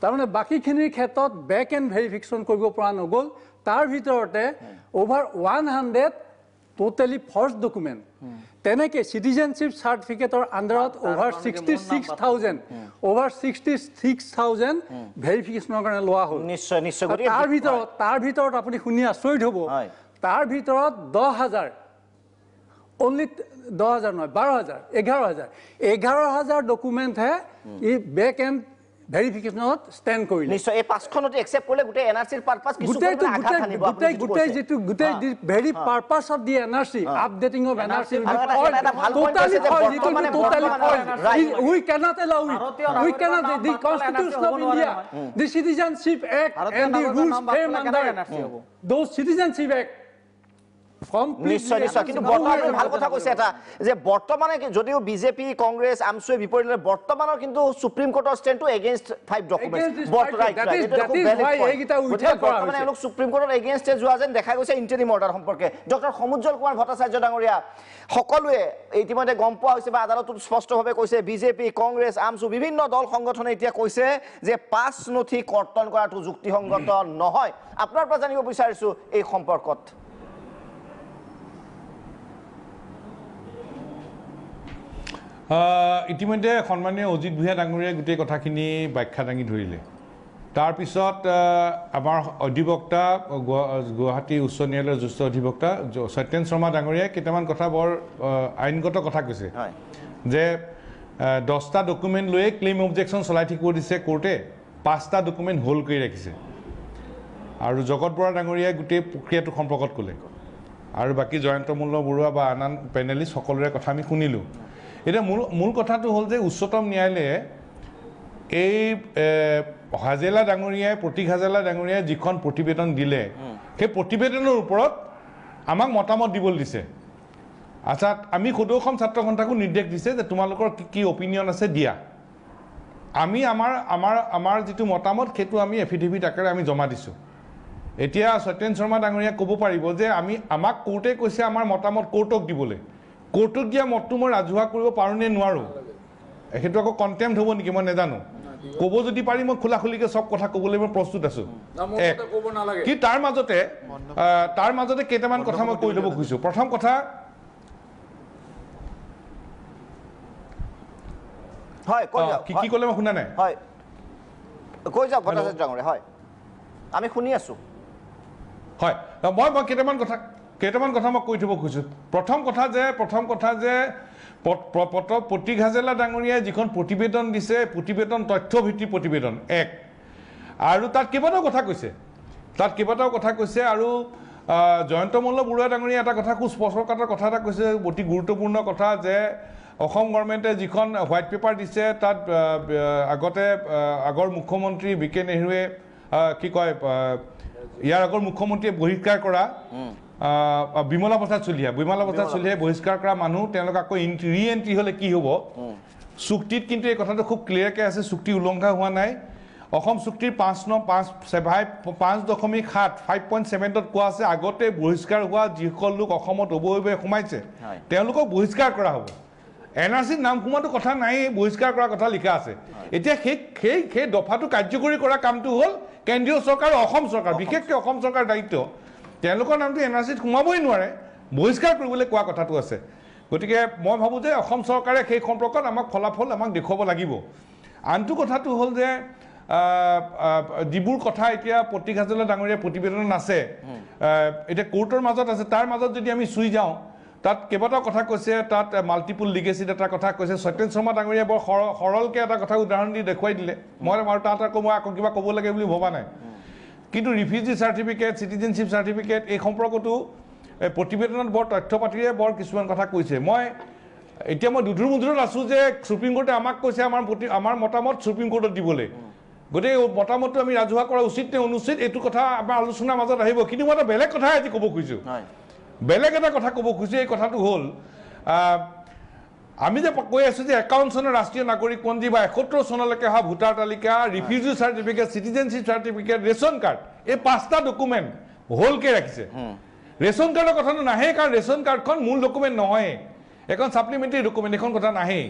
Speaker 6: তাৰমানে বাকীখিনিৰ ক্ষেত্ৰত বেক এণ্ড ভেৰিফিকেশ্যন কৰিব পৰা নগ'ল তাৰ ভিতৰতে অভাৰ 100 টোটেলি ফৰ্জ ডকুমেণ্ট তেনেকৈ চিটিজেনশ্বিপ চাৰ্টিফিকেটৰ আণ্ডাৰত অভাৰ 66,000 ভেৰিফিকেশ্যনৰ কাৰণে লোৱা হ'ল
Speaker 1: নিশ্চয় নিশ্চয়
Speaker 6: তাৰ ভিতৰত আপুনি শুনি আচৰিত হ'ব তাৰ ভিতৰত 10,000 অনলি 10,000 নহয় 12,000 11,000 ডকুমেণ্টহে ই বেক এণ্ড ভেৰিফিকেশ্যনত ষ্টেণ্ড কৰিলে
Speaker 1: নিশ্চয় এই পাঁচখনতে একচেপ্ট কৰিলে গোটেই এনআৰচিৰ পাৰপাস কিছু
Speaker 6: গোটেই very purpose of the NRC updating of NRC we cannot allow we cannot the constitution of India the citizenship act and the rules framed under those citizenship act
Speaker 1: নিশ্চয় নিশ্চয় কিন্তু বৰ্তমানে ভাল কথা কৈছে এটা যে বৰ্তমানে যদিও বিজেপি কংগ্ৰেছ আমছুৱে বিপৰীতে বৰ্তমানৰ কিন্তু সুপ্ৰিম কোৰ্টৰ ষ্টেণ্ডটো এগেইনষ্ট 5 ডকুমেণ্টছ বৰ্তমানে এওঁলোক সুপ্ৰিম কোৰ্টৰ এগেইনষ্টে যোৱা যেন দেখা গৈছে ইণ্টাৰিম অৰ্ডাৰ সম্পৰ্কে ডক্টৰ সমুজ্জ্বল কুমাৰ ভট্টাচাৰ্য ডাঙৰীয়া সকলোৱে ইতিমধ্যে গম পোৱা হৈছে বা আদালতত স্পষ্টভাৱে কৈছে বিজেপি কংগ্ৰেছ আমছু বিভিন্ন দল সংগঠনে এতিয়া কৈছে যে 5 নথি কৰ্তন কৰাটো যুক্তিসংগত নহয় আপোনাৰ পৰা জানিব বিচাৰিছো এই সম্পৰ্কত
Speaker 7: ইতিমধ্যে সন্মানীয় অজিত ভূঞা ডাঙৰীয়াই গোটেই কথাখিনি ব্যাখ্যা দাঙি ধৰিলে তাৰপিছত আমাৰ অধিবক্তা গুৱাহাটী উচ্চ ন্যায়ালয়ৰ জ্যেষ্ঠ অধিবক্তা সত্যেন শৰ্মা ডাঙৰীয়াই কেইটামান কথা বৰ আইনগত কথা কৈছে যে 10টা ডকুমেণ্ট লৈয়ে ক্লেইম অবজেকশ্যন চলাই থাকিব দিছে কোৰ্টে 5টা ডকুমেণ্ট হোল্ড কৰি ৰাখিছে আৰু জগত বৰা ডাঙৰীয়াই গোটেই প্ৰক্ৰিয়াটো সম্পৰ্কত ক'লে আৰু বাকী জয়ন্ত মল্ল বৰুৱা বা আন পেনেলিষ্ট সকলোৰে কথা আমি শুনিলোঁ এটা মূল কথাটো হ'ল যে উচ্চতম ন্যায়ালয়ে এই হাজেলা ডাঙৰীয়াই প্ৰতীক হাজেলা ডাঙৰীয়াই যিখন প্ৰতিবেদন দিলে সেই প্ৰতিবেদনৰ ওপৰত আমাক মতামত দিবলৈ দিছে আচ্ছা আমি সদৌ অসম ছাত্ৰ সন্থাকো নিৰ্দেশ দিছে যে তোমালোকৰ কি অপিনিয়ন আছে দিয়া আমি আমাৰ যিটো মতামত সেইটো আমি এফিডেভিট আকাৰে আমি জমা দিছোঁ এতিয়া সত্যেন শৰ্মা ডাঙৰীয়াই ক'ব পাৰিব যে আমাক কোৰ্টে কৈছে আমাৰ মতামত কোৰ্টক দিবলৈ কোৰ্টক দিয়া মতটো মই ৰাজহুৱা কৰিব পাৰোঁ নে নোৱাৰোঁ সেইটো আকৌ কণ্টেম্প্ট হ'ব নেকি মই নাজানো ক'ব যদি পাৰি মই খোলাখুলিকৈ চব কথা ক'বলৈ মই প্ৰস্তুত আছোঁ কি তাৰ মাজতে কেইটামান কথা মই কৈ ল'ব খুজিছোঁ প্ৰথম কথা
Speaker 1: হয়
Speaker 7: কি ক'লে মই শুনা নাই
Speaker 1: হয় কৈ যাওক ভট্টাচাৰ্য ডাঙৰীয়া হয় আমি শুনি আছোঁ
Speaker 7: হয় মই কেইটামান কথা মই কৈ থ'ব খুজিছোঁ প্ৰথম কথা যে প্ৰতীক হাজেলা ডাঙৰীয়াই যিখন প্ৰতিবেদন দিছে প্ৰতিবেদন তথ্যভিত্তিক প্ৰতিবেদন আৰু তাত কেইবাটাও কথা কৈছে আৰু জয়ন্ত মল্ল বৰুৱা ডাঙৰীয়াই এটা কথা খুব স্পষ্টকাতৰ কথা এটা কৈছে অতি গুৰুত্বপূৰ্ণ কথা যে অসম গভৰ্ণমেণ্টে যিখন হোৱাইট পেপাৰ দিছে তাত আগতে আগৰ মুখ্যমন্ত্ৰী বি কে নেহৰুৱে কি কয় ইয়াৰ আগৰ মুখ্যমন্ত্ৰীয়ে বহিষ্কাৰ কৰা বিমলা প্ৰসাদ চলিহা বহিষ্কাৰ কৰা মানুহ তেওঁলোক আকৌ ৰি এণ্ট্ৰি হ'লে কি হ'ব চুক্তিত কিন্তু এই কথাটো খুব ক্লিয়াৰকৈ আছে চুক্তি উলংঘা হোৱা নাই অসম চুক্তিৰ 5.7ত কোৱা আছে আগতে বহিষ্কাৰ হোৱা যিসকল লোক অসমত অবৈধভাৱে সোমাইছে তেওঁলোকক বহিষ্কাৰ কৰা হ'ব এনআৰচিত নাম সোমোৱাটো কথা নাই বহিষ্কাৰ কৰাৰ কথা লিখা আছে এতিয়া সেই দফাটো কাৰ্যকৰী কৰা কামটো হ'ল কেন্দ্ৰীয় চৰকাৰ অসম চৰকাৰ বিশেষকৈ অসম চৰকাৰ দায়িত্ব তেওঁলোকৰ নামটো এনআৰচিত সোমাবই নোৱাৰে বহিষ্কাৰ কৰিবলৈ কোৱা কথাটো আছে গতিকে মই ভাবোঁ যে অসম চৰকাৰে সেই সম্পৰ্কত আমাক ফলাফল আমাক দেখুৱাব লাগিব আনটো কথাটো হ'ল যে যিবোৰ কথা এতিয়া প্ৰতীক হাজেলা ডাঙৰীয়া প্ৰতিবেদন আছে এতিয়া কোৰ্টৰ মাজত আছে তাৰ মাজত যদি আমি চুই যাওঁ তাত কেইবাটাও কথা কৈছে তাত মাল্টিপুল লিগেচিত এটা কথা কৈছে সত্যেন শৰ্মা ডাঙৰীয়াই বৰ সৰলকৈ এটা কথা উদাহৰণ দি দেখুৱাই দিলে মই তাত আকৌ কিবা ক'ব লাগে বুলি ভবা নাই কিন্তু ৰিফিউজি চাৰ্টিফিকেট চিটিজেনশ্বিপ চাৰ্টিফিকেট এই সম্পৰ্কতো প্ৰতিবেদনত বৰ তথ্য পাতিৰে বৰ কিছুমান কথা কৈছে এতিয়া মই দুধুৰ মুধুৰত আছোঁ যে সুপ্ৰিম কোৰ্টে আমাক কৈছে আমাৰ মতামত সুপ্ৰিম কোৰ্টত দিবলৈ গতিকে মতামতটো আমি ৰাজহুৱা কৰা উচিত নে অনুচিত এইটো কথা আমাৰ আলোচনাৰ মাজত আহিব কিন্তু মই এটা বেলেগ কথাই আজি ক'ব খুজিছোঁ বেলেগ এটা কথা ক'ব খুজিছোঁ এই কথাটো হ'ল আমি যে কৈ আছোঁ যে 51 চনৰ ৰাষ্ট্ৰীয় নাগৰিকপঞ্জী বা 71 চনলৈকে অহা ভোটাৰ তালিকা refugee certificate citizenship certificate ration card এই 5টা ডকুমেণ্ট হোলকৈ ৰাখিছে ৰেচন কাৰ্ডৰ কথাটো নাহে কাৰণ ৰেচন কাৰ্ডখন মূল ডকুমেণ্ট নহয় এখন ছাপ্লিমেণ্টাৰী ডকুমেণ্ট এখন কথা নাহেই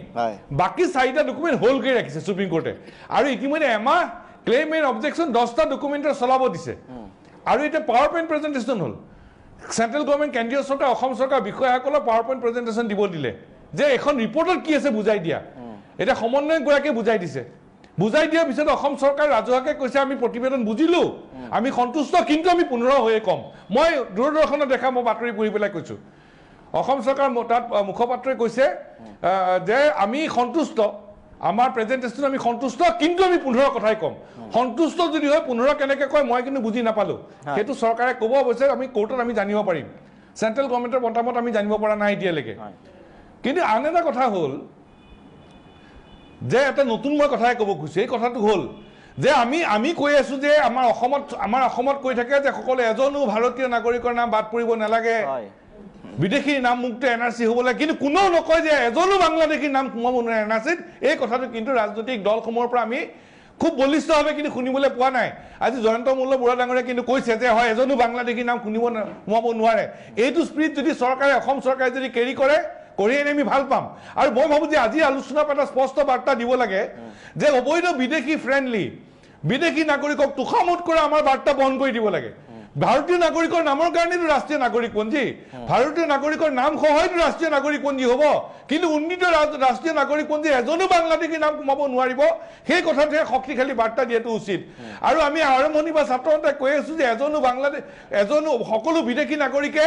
Speaker 7: বাকী 4টা ডকুমেণ্ট হোল্ড কৰি ৰাখিছে সুপ্ৰিম কোৰ্টে আৰু ইতিমধ্যে এমাহ ক্লেইম এণ্ড অবজেকশ্যন 10টা ডকুমেণ্টৰ চলাব দিছে আৰু এতিয়া পাৱাৰ পইণ্ট প্ৰেজেণ্টেশ্যন হ'ল চেণ্ট্ৰেল গভৰ্ণমেণ্ট কেন্দ্ৰীয় চৰকাৰ অসম চৰকাৰ বিষয়াসকলক পাৱাৰ পইণ্ট প্ৰেজেণ্টেশ্যন দিব দিলে যে এখন ৰিপৰ্টত কি আছে বুজাই দিয়া এতিয়া সমন্বয়কগৰাকীয়ে বুজাই দিছে বুজাই দিয়াৰ পিছত অসম চৰকাৰ ৰাজহুৱাকে কৈছে আমি প্ৰতিবেদন বুজিলোঁ আমি সন্তুষ্ট কিন্তু আমি 15 হৈয়ে কম মই দূৰদৰ্শনত দেখা মই বাতৰি পঢ়ি পেলাই কৈছোঁ অসম চৰকাৰ তাত মুখপাত্ৰই কৈছে যে আমি সন্তুষ্ট আমাৰ প্ৰেজেণ্টেশ্যন আমি সন্তুষ্ট কিন্তু আমি 15 কথাই কম সন্তুষ্ট যদি হয় 15 কেনেকৈ কয় মই কিন্তু বুজি নাপালোঁ সেইটো চৰকাৰে ক'ব অৱশ্যে আমি কোৰ্টত আমি জানিব পাৰিম চেণ্ট্ৰেল গভৰ্ণমেণ্টৰ মতামত আমি জানিব পৰা নাই এতিয়ালৈকে কিন্তু আন এটা কথা হ'ল যে এটা নতুন মই কথাই ক'ব খুজিছোঁ এই কথাটো হ'ল যে আমি কৈ আছোঁ যে আমাৰ অসমত কৈ থাকে যে সকলো এজনো ভাৰতীয় নাগৰিকৰ নাম বাদ পৰিব নালাগে বিদেশী নাম মুক্ত NRC হ'ব লাগে কিন্তু কোনেও নকয় যে এজনো বাংলাদেশীৰ নাম সোমাব নোৱাৰে NRCত এই কথাটো কিন্তু ৰাজনৈতিক দলসমূহৰ পৰা আমি খুব বলিষ্ঠভাৱে কিন্তু শুনিবলৈ পোৱা নাই আজি জয়ন্ত মল্ল বুঢ়া ডাঙৰীয়াই কিন্তু কৈছে যে হয় এজনো বাংলাদেশীৰ নাম সোমাব নোৱাৰে এইটো স্পিৰিট যদি চৰকাৰে অসম চৰকাৰে যদি কেৰি কৰে কৰি আনি আমি ভাল পাম আৰু মই ভাবোঁ যে আজি আলোচনাত এটা স্পষ্ট বাৰ্তা দিব লাগে যে অবৈধ বিদেশী ফ্ৰেণ্ডলি বিদেশী নাগৰিকক তোষামোদ কৰা আমাৰ বাৰ্তা বন্ধ কৰি দিব লাগে ভাৰতীয় নাগৰিকৰ নামৰ কাৰণেতো ৰাষ্ট্ৰীয় নাগৰিকপঞ্জী ভাৰতীয় নাগৰিকৰ নাম সহায়তো ৰাষ্ট্ৰীয় নাগৰিকপঞ্জী হ'ব কিন্তু উন্নীত ৰাষ্ট্ৰীয় নাগৰিকপঞ্জী এজনো বাংলাদেশীৰ নাম সোমাব নোৱাৰিব সেই কথাটোহে শক্তিশালী বাৰ্তা দিয়াটো উচিত আৰু আমি আৰম্ভণি বা ছাত্ৰহঁতে কৈ আছোঁ যে এজনো সকলো বিদেশী নাগৰিকে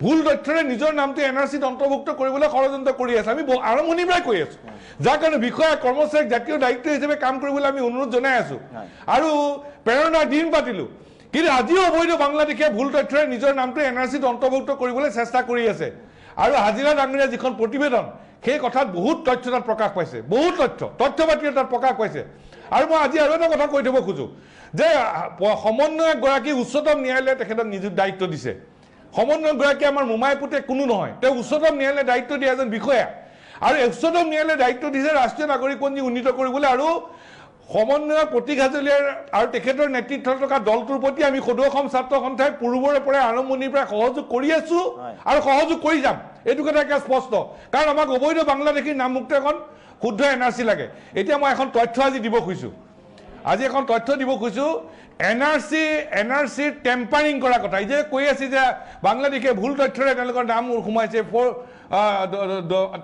Speaker 7: ভুল তথ্যৰে নিজৰ নামটো NRCত অন্তৰ্ভুক্ত কৰিবলৈ ষড়যন্ত্ৰ কৰি আছে আমি আৰম্ভণিৰ পৰাই কৈ আছোঁ যাৰ কাৰণে বিষয়া কৰ্মচাৰীক জাতীয় দায়িত্ব হিচাপে কাম কৰিবলৈ আমি অনুৰোধ জনাই আছোঁ আৰু প্ৰেৰণাৰ দিন পাতিলোঁ কিন্তু আজিও অবৈধ বাংলাদেশীয়ে ভুল তথ্যৰে নিজৰ নামটো NRCত অন্তৰ্ভুক্ত কৰিবলৈ চেষ্টা কৰি আছে আৰু হাজিৰা ডাঙৰীয়া যিখন প্ৰতিবেদন সেই কথাত বহুত তথ্য তাত প্ৰকাশ পাইছে বহুত তথ্যপাতি তাত প্ৰকাশ পাইছে আৰু মই আজি আৰু এটা কথা কৈ থ'ব খোজোঁ যে সমন্বয়কগৰাকী উচ্চতম ন্যায়ালয়ে তেখেতক নিযুত দায়িত্ব দিছে সমন্বয়কগৰাকী আমাৰ মোমাই পুতে কোনো নহয় তেওঁ উচ্চতম ন্যায়ালয়ে দায়িত্ব দিয়া এজন বিষয়া আৰু উচ্চতম ন্যায়ালয়ে দায়িত্ব দিছে ৰাষ্ট্ৰীয় নাগৰিকপঞ্জী উন্নীত কৰিবলৈ আৰু সমন্বয়ক প্ৰতীক হাজৰিকাৰ আৰু তেখেতৰ নেতৃত্বত থকা দলটোৰ প্ৰতি আমি সদৌ অসম ছাত্ৰ সন্থাই পূৰ্বৰে পৰাই আৰম্ভণিৰ পৰা সহযোগ কৰি আছোঁ আৰু সহযোগ কৰি যাম এইটো কথা একে স্পষ্ট কাৰণ আমাক অবৈধ বাংলাদেশীৰ নামমুক্ত এখন শুদ্ধ NRC লাগে এতিয়া মই এখন তথ্য আজি দিব খুজিছোঁ NRCৰ টেম্পাৰিং কৰা কথা এই যে কৈ আছে যে বাংলাদেশে ভুল তথ্যৰে তেওঁলোকৰ নাম সোমাইছে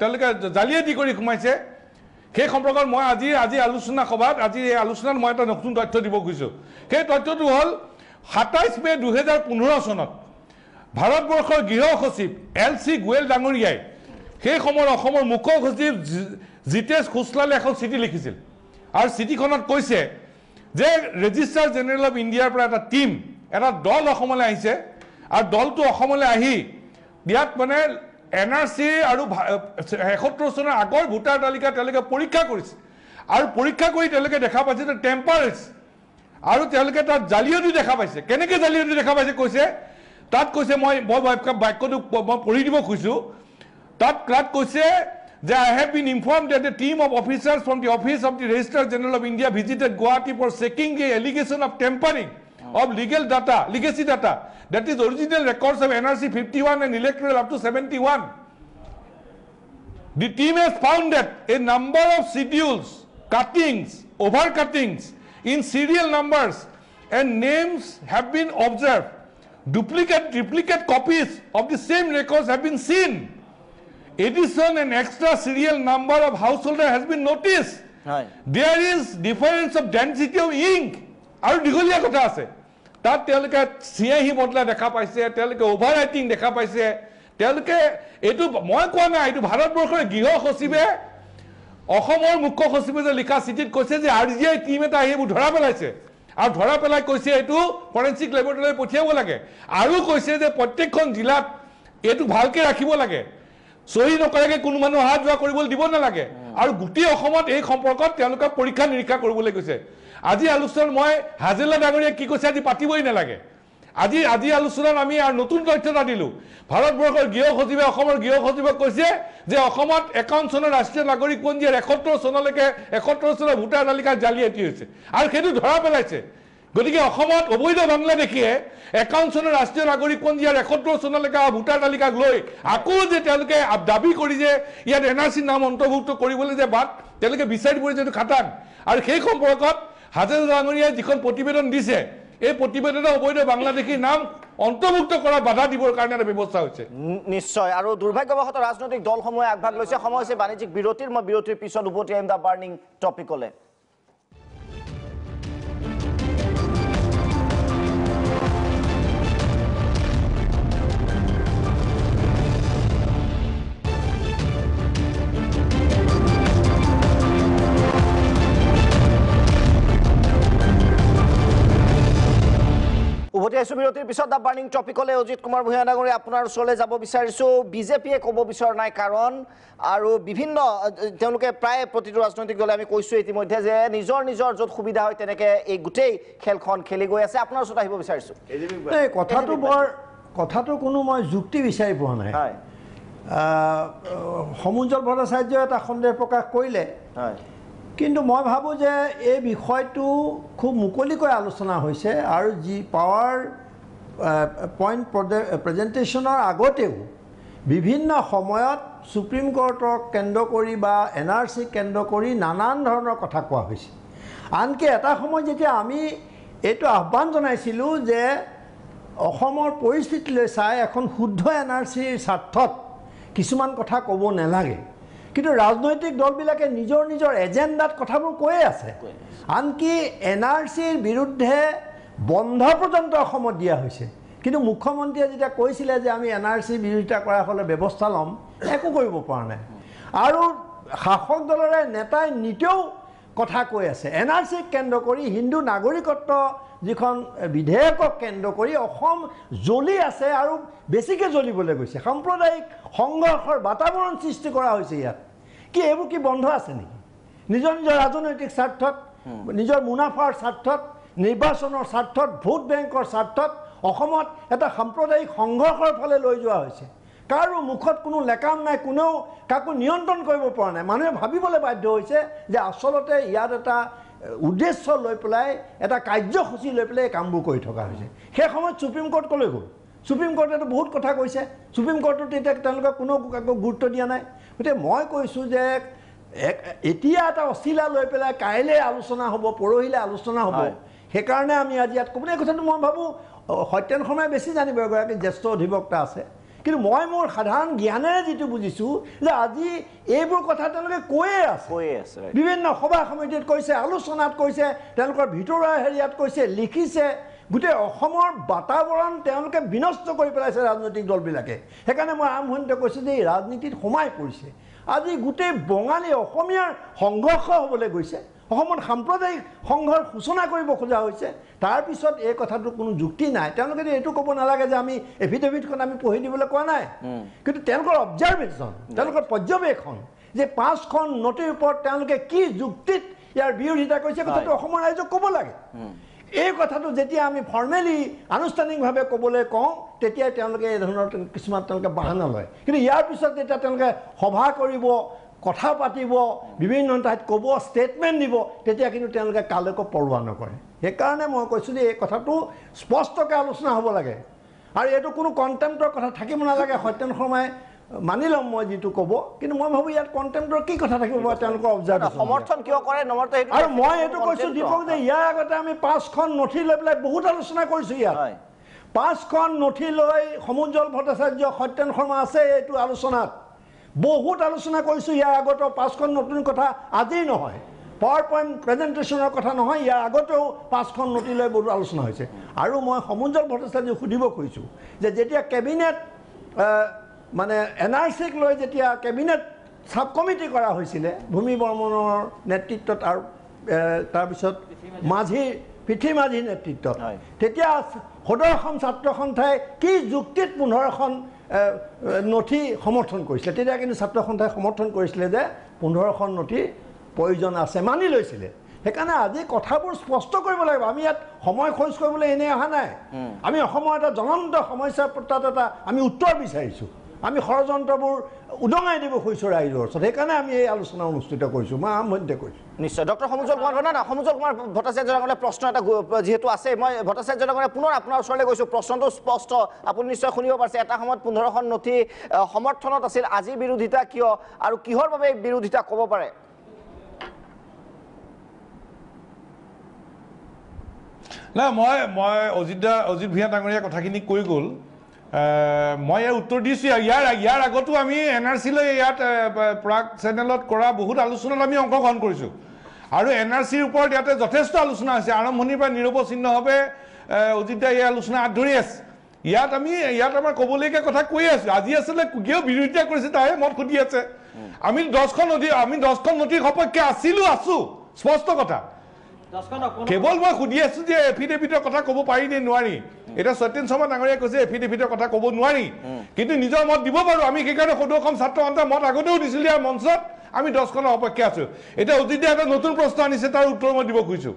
Speaker 7: তেওঁলোকে জালিয়াতি কৰি সোমাইছে সেই সম্পৰ্কত মই আজি আলোচনা সভাত আজি এই আলোচনাত মই এটা নতুন তথ্য দিব খুজিছোঁ সেই তথ্যটো হ'ল 27 মে 2015 চনত ভাৰতবৰ্ষৰ গৃহ সচিব LC গোৱেল ডাঙৰীয়াই সেই সময়ৰ অসমৰ মুখ্য সচিব জিতেশ খোছলালে এখন চিঠি লিখিছিল আৰু চিঠিখনত কৈছে যে ৰেজিষ্ট্ৰাৰ জেনেৰেল অফ ইণ্ডিয়াৰ পৰা এটা দল অসমলৈ আহিছে আৰু দলটো অসমলৈ আহি ইয়াত মানে NRC আৰু 71 চনৰ আগৰ ভোটাৰ তালিকা তেওঁলোকে পৰীক্ষা কৰিছে আৰু পৰীক্ষা কৰি তেওঁলোকে দেখা পাইছে যে টেম্পাৰেজ আৰু তেওঁলোকে তাত জালিয়াতি দেখা পাইছে কেনেকৈ জালিয়াতি দেখা পাইছে কৈছে তাত কৈছে মই বাক্যটো মই পঢ়ি দিব খুজিছোঁ তাত কৈছে যে I have been informed that a team of officers from the office of the Registrar General of India visited Guwahati for checking the allegation of tampering of legacy data that is original records of NRC 51 and electoral up to 71. The team has found that a number of schedules, overcuttings in serial numbers and names have been observed. Duplicate copies of the same records have been seen. Addition and extra serial number of householder has been noticed. There is difference of density of ink. আৰু দীঘলীয়া কথা আছে তাত তেওঁলোকে চিয়াহী বদলা দেখা পাইছে তেওঁলোকে অভাৰ ৰাইটিং দেখা পাইছে তেওঁলোকে এইটো মই কোৱা নাই এইটো ভাৰতবৰ্ষৰ গৃহ সচিবে অসমৰ মুখ্য সচিবে যে লিখা চিঠিত কৈছে যে RGI টিম এটা এইবোৰ ধৰা পেলাইছে আৰু ধৰা পেলাই কৈছে এইটো ফৰেনচিক লেবৰেটৰীলৈ পঠিয়াব লাগে আৰু কৈছে যে প্ৰত্যেকখন জিলাত এইটো ভালকৈ ৰাখিব লাগে সহি নকৰাকৈ কোনো মানুহ অহা যোৱা কৰিবলৈ দিব নালাগে আৰু গোটেই অসমত এই সম্পৰ্কত তেওঁলোকে পৰীক্ষা নিৰীক্ষা কৰিবলৈ কৈছে আজি আলোচনাত মই হাজেলা ডাঙৰীয়াই কি কৈছে আজি পাতিবই নালাগে আজি আলোচনাত আমি আৰু নতুন তথ্য এটা দিলোঁ ভাৰতবৰ্ষৰ গৃহ সচিবে অসমৰ গৃহ সচিবক কৈছে যে অসমত 51 চনৰ ৰাষ্ট্ৰীয় নাগৰিকপঞ্জীৰ 71 চনলৈকে 71 চনৰ ভোটাৰ তালিকা জালিয়াতি হৈছে আৰু সেইটো ধৰা পেলাইছে গতিকে অসমত অবৈধ বাংলাদেশীয়ে 51 চনৰ ৰাষ্ট্ৰীয় নাগৰিকপঞ্জী আৰু 71 চনলৈকে ভোটাৰ তালিকাক লৈ আকৌ যে তেওঁলোকে দাবী কৰি যে ইয়াত NRC নাম অন্তৰ্ভুক্ত কৰিবলৈ যে বাট তেওঁলোকে বিচাৰি পৰিছে এইটো খাটাং আৰু সেই সম্পৰ্কত হাজেল ডাঙৰীয়াই যিখন প্ৰতিবেদন দিছে এই প্ৰতিবেদনে অবৈধ বাংলাদেশীৰ নাম অন্তৰ্ভুক্ত কৰা বাধা দিবৰ কাৰণে এটা ব্যৱস্থা হৈছে
Speaker 1: নিশ্চয় আৰু দুৰ্ভাগ্যবশত ৰাজনৈতিক দলসমূহে আগভাগ লৈছে সময় হৈছে বাণিজ্যিক বিৰতিৰ মই বিৰতিৰ পিছত উভতি আহিম দা বাৰ্নিং টপিকলে উভতি আহিছোঁ বিৰতিৰ পিছত দা বাৰ্নিং টপিকলৈ অজিত কুমাৰ ভূঞা ডাঙৰীয়া আপোনাৰ ওচৰলৈ যাব বিচাৰিছোঁ বিজেপিয়ে ক'ব বিচৰা নাই কাৰণ আৰু বিভিন্ন তেওঁলোকে প্ৰায় প্ৰতিটো ৰাজনৈতিক দলে আমি কৈছোঁ ইতিমধ্যে যে নিজৰ নিজৰ য'ত সুবিধা হয় তেনেকৈ এই গোটেই খেলখন খেলি গৈ আছে আপোনাৰ ওচৰত আহিব বিচাৰিছোঁ
Speaker 2: এই কথাটো কোনো মই যুক্তি বিচাৰি পোৱা নাই সমুঞ্জল ভট্টাচাৰ্যই এটা সন্দেহ প্ৰকাশ কৰিলে কিন্তু মই ভাবোঁ যে এই বিষয়টো খুব মুকলিকৈ আলোচনা হৈছে আৰু যি পাৱাৰ পইণ্ট প্ৰেজেণ্টেশ্যনৰ আগতেও বিভিন্ন সময়ত সুপ্ৰিম কোৰ্টক কেন্দ্ৰ কৰি বা NRC কেন্দ্ৰ কৰি নানান ধৰণৰ কথা কোৱা হৈছে আনকি এটা সময় যেতিয়া আমি এইটো আহ্বান জনাইছিলোঁ যে অসমৰ পৰিস্থিতিলৈ চাই এখন শুদ্ধ NRCৰ স্বাৰ্থত কিছুমান কথা ক'ব নালাগে কিন্তু ৰাজনৈতিক দলবিলাকে নিজৰ নিজৰ এজেণ্ডাত কথাবোৰ কৈয়ে আছে আনকি NRCৰ বিৰুদ্ধে বন্ধ পৰ্যন্ত অসমত দিয়া হৈছে কিন্তু মুখ্যমন্ত্ৰীয়ে যেতিয়া কৈছিলে যে আমি NRCৰ বিৰোধিতা কৰা হ'লে ব্যৱস্থা ল'ম একো কৰিব পৰা নাই আৰু শাসক দলৰে নেতাই নিতেও কথা কৈ আছে NRCক কেন্দ্ৰ কৰি হিন্দু নাগৰিকত্ব যিখন বিধেয়কক কেন্দ্ৰ কৰি অসম জ্বলি আছে আৰু বেছিকৈ জ্বলিবলৈ গৈছে সাম্প্ৰদায়িক সংঘৰ্ষৰ বাতাবৰণ সৃষ্টি কৰা হৈছে ইয়াত কি এইবোৰ কি বন্ধ আছে নেকি নিজৰ নিজৰ ৰাজনৈতিক স্বাৰ্থত নিজৰ মুনাফাৰ স্বাৰ্থত নিৰ্বাচনৰ স্বাৰ্থত ভোট বেংকৰ স্বাৰ্থত অসমত এটা সাম্প্ৰদায়িক সংঘৰ্ষৰ ফালে লৈ যোৱা হৈছে কাৰো মুখত কোনো লেকাম নাই কোনেও কাকো নিয়ন্ত্ৰণ কৰিব পৰা নাই মানুহে ভাবিবলৈ বাধ্য হৈছে যে আচলতে ইয়াত এটা উদ্দেশ্য লৈ পেলাই এটা কাৰ্যসূচী লৈ পেলাই কামবোৰ কৰি থকা হৈছে সেই সময়ত সুপ্ৰিম কোৰ্ট ক'লৈ গ'ল সুপ্ৰিম কোৰ্টেতো বহুত কথা কৈছে সুপ্ৰিম কোৰ্টত এতিয়া তেওঁলোকে কোনো কাকো গুৰুত্ব দিয়া নাই গতিকে মই কৈছোঁ যে এতিয়া এটা অচিলা লৈ পেলাই কাইলৈ আলোচনা হ'ব পৰহিলৈ আলোচনা হ'ব সেইকাৰণে আমি আজি ইয়াত ক'বলৈ এই কথাটো মই ভাবোঁ সত্যেন শৰ্মাই বেছি জানিব এগৰাকী জ্যেষ্ঠ অধিবক্তা আছে কিন্তু মই মোৰ সাধাৰণ জ্ঞানেৰে যিটো বুজিছোঁ যে আজি এইবোৰ কথা তেওঁলোকে কৈয়ে আছে বিভিন্ন সভা সমিতিত কৈছে আলোচনাত কৈছে তেওঁলোকৰ ভিতৰুৱা হেৰিয়াত কৈছে লিখিছে গোটেই অসমৰ বাতাবৰণ তেওঁলোকে বিনষ্ট কৰি পেলাইছে ৰাজনৈতিক দলবিলাকে সেইকাৰণে মই আৰম্ভণিতে কৈছোঁ যে এই ৰাজনীতিত সোমাই পৰিছে আজি গোটেই বঙালী অসমীয়াৰ সংঘৰ্ষ হ'বলৈ গৈছে অসমত সাম্প্ৰদায়িক সংঘৰ সূচনা কৰিব খোজা হৈছে তাৰপিছত এই কথাটোৰ কোনো যুক্তি নাই তেওঁলোকে এইটো ক'ব নালাগে যে আমি এফিডেভিটখন আমি পঢ়ি দিবলৈ কোৱা নাই কিন্তু তেওঁলোকৰ অবজাৰভেশ্যন তেওঁলোকৰ পৰ্যবেক্ষণ যে 5খন নথিৰ ওপৰত তেওঁলোকে কি যুক্তিত ইয়াৰ বিৰোধিতা কৰিছে কথাটো অসমৰ ৰাইজক ক'ব লাগে এই কথাটো যেতিয়া আমি ফৰ্মেলি আনুষ্ঠানিকভাৱে ক'বলৈ কওঁ তেতিয়াই তেওঁলোকে এই ধৰণৰ কিছুমান তেওঁলোকে বাহানা লয় কিন্তু ইয়াৰ পিছত যেতিয়া তেওঁলোকে সভা কৰিব কথা পাতিব বিভিন্ন ঠাইত ক'ব ষ্টেটমেণ্ট দিব তেতিয়া কিন্তু তেওঁলোকে কালৈকো পৰোৱা নকৰে সেইকাৰণে মই কৈছোঁ যে এই কথাটো স্পষ্টকৈ আলোচনা হ'ব লাগে আৰু এইটো কোনো কণ্টেম্পটৰ কথা থাকিব নালাগে সত্যেন শৰ্মাই মানি ল'ম মই যিটো ক'ব কিন্তু মই ভাবোঁ ইয়াত কণ্টেম্পটৰ কি কথা থাকিব বাৰু তেওঁলোকৰ অবজাৰ্ভেশ্যন
Speaker 1: সমৰ্থন কিয় কৰে নম্বৰতে
Speaker 2: আৰু মই এইটো কৈছোঁ দীপক যে ইয়াৰ আগতে আমি 5খন নথি লৈ পেলাই বহুত আলোচনা কৰিছোঁ ইয়াত 5খন নথি লৈ সমুঞ্জল ভট্টাচাৰ্য সত্যেন শৰ্মা আছে এইটো আলোচনাত বহুত আলোচনা কৰিছোঁ ইয়াৰ আগতেও 5খন নতুন কথা আজি নহয় পাৱাৰ পইণ্ট প্ৰেজেণ্টেশ্যনৰ কথা নহয় ইয়াৰ আগতেও 5খন নথি লৈ বহুত আলোচনা হৈছে আৰু মই সমুঞ্জল ভট্টাচাৰ্যক সুধিব খুজিছোঁ যে যেতিয়া কেবিনেট মানে NRCক লৈ যেতিয়া কেবিনেট সাব কমিটি কৰা হৈছিলে ভূমি বৰ্মনৰ নেতৃত্বত আৰু তাৰপিছত পিঠি মাঝিৰ নেতৃত্বত তেতিয়া সদৌ অসম ছাত্ৰ সন্থাই কি যুক্তিত 15খন নথি সমৰ্থন কৰিছিলে তেতিয়া কিন্তু ছাত্ৰ সন্থাই সমৰ্থন কৰিছিলে যে 15খন নথি প্ৰয়োজন আছে মানি লৈছিলে সেইকাৰণে আজি কথাবোৰ স্পষ্ট কৰিব লাগিব আমি ইয়াত সময় খৰচ কৰিবলৈ এনেই অহা নাই আমি অসমৰ এটা জ্বলন্ত সমস্যাৰ তাত এটা আমি উত্তৰ বিচাৰিছোঁ আমি ষড়যন্ত্ৰবোৰ উদঙাই দিব খুজিছোঁ ৰাইজৰ ওচৰত সেইকাৰণে আমি এই আলোচনা অনুষ্ঠিত কৰিছোঁ মই আৰম্ভণিতে কৈছোঁ
Speaker 1: নিশ্চয় ডক্টৰ সমুঞ্জল কুমাৰ না সমুঞ্জল কুমাৰ ভট্টাচাৰ্যৰ কাৰণে প্ৰশ্ন এটা যিহেতু আছে মই ভট্টাচাৰ্যৰ কাৰণে পুনৰ আপোনাৰ ওচৰলৈ গৈছোঁ প্ৰশ্নটো স্পষ্ট আপুনি নিশ্চয় শুনিব পাৰিছে এটা সময়ত 15খন নথি সমৰ্থনত আছিল আজি বিৰোধিতা কিয় আৰু কিহৰ বাবে বিৰোধিতা ক'ব পাৰে
Speaker 7: না মই অজিত ভূঞা ডাঙৰীয়া কথাখিনি কৈ গ'ল মই ইয়াৰ উত্তৰ দিছোঁ ইয়াৰ আগতো আমি NRC লৈ ইয়াত প্ৰাগ চেনেলত কৰা বহুত আলোচনাত আমি অংশগ্ৰহণ কৰিছোঁ আৰু NRCৰ ওপৰত ইয়াতে যথেষ্ট আলোচনা হৈছে আৰম্ভণিৰ পৰা নিৰৱচ্ছিন্নভাৱে অজিত দাই এই আলোচনা হাত ধৰি আছে ইয়াত আমাৰ ক'বলগীয়া কথা কৈ আছোঁ আজি আচলতে কিয় বিৰোধিতা কৰিছে তাৰে মত সুধি আছে আমি 10খন নথিৰ সপক্ষে আছোঁ স্পষ্ট কথা কেৱল মই সুধি আছোঁ যে এফিডেভিটৰ কথা ক'ব পাৰি নে নোৱাৰি এটা সত্যেন শৰ্মা ডাঙৰীয়াই কৈছে এফিডেভিটৰ কথা ক'ব নোৱাৰি কিন্তু নিজৰ মত দিব পাৰোঁ আমি সেইকাৰণে সদৌ অসম ছাত্ৰ সন্থাৰ মত আগতেও দিছিলোঁ ইয়াৰ মঞ্চত আমি 10খনৰ সপক্ষে আছোঁ এতিয়া অজিত দাই এটা নতুন প্ৰশ্ন আনিছে তাৰ উত্তৰ মই দিব খুজিছোঁ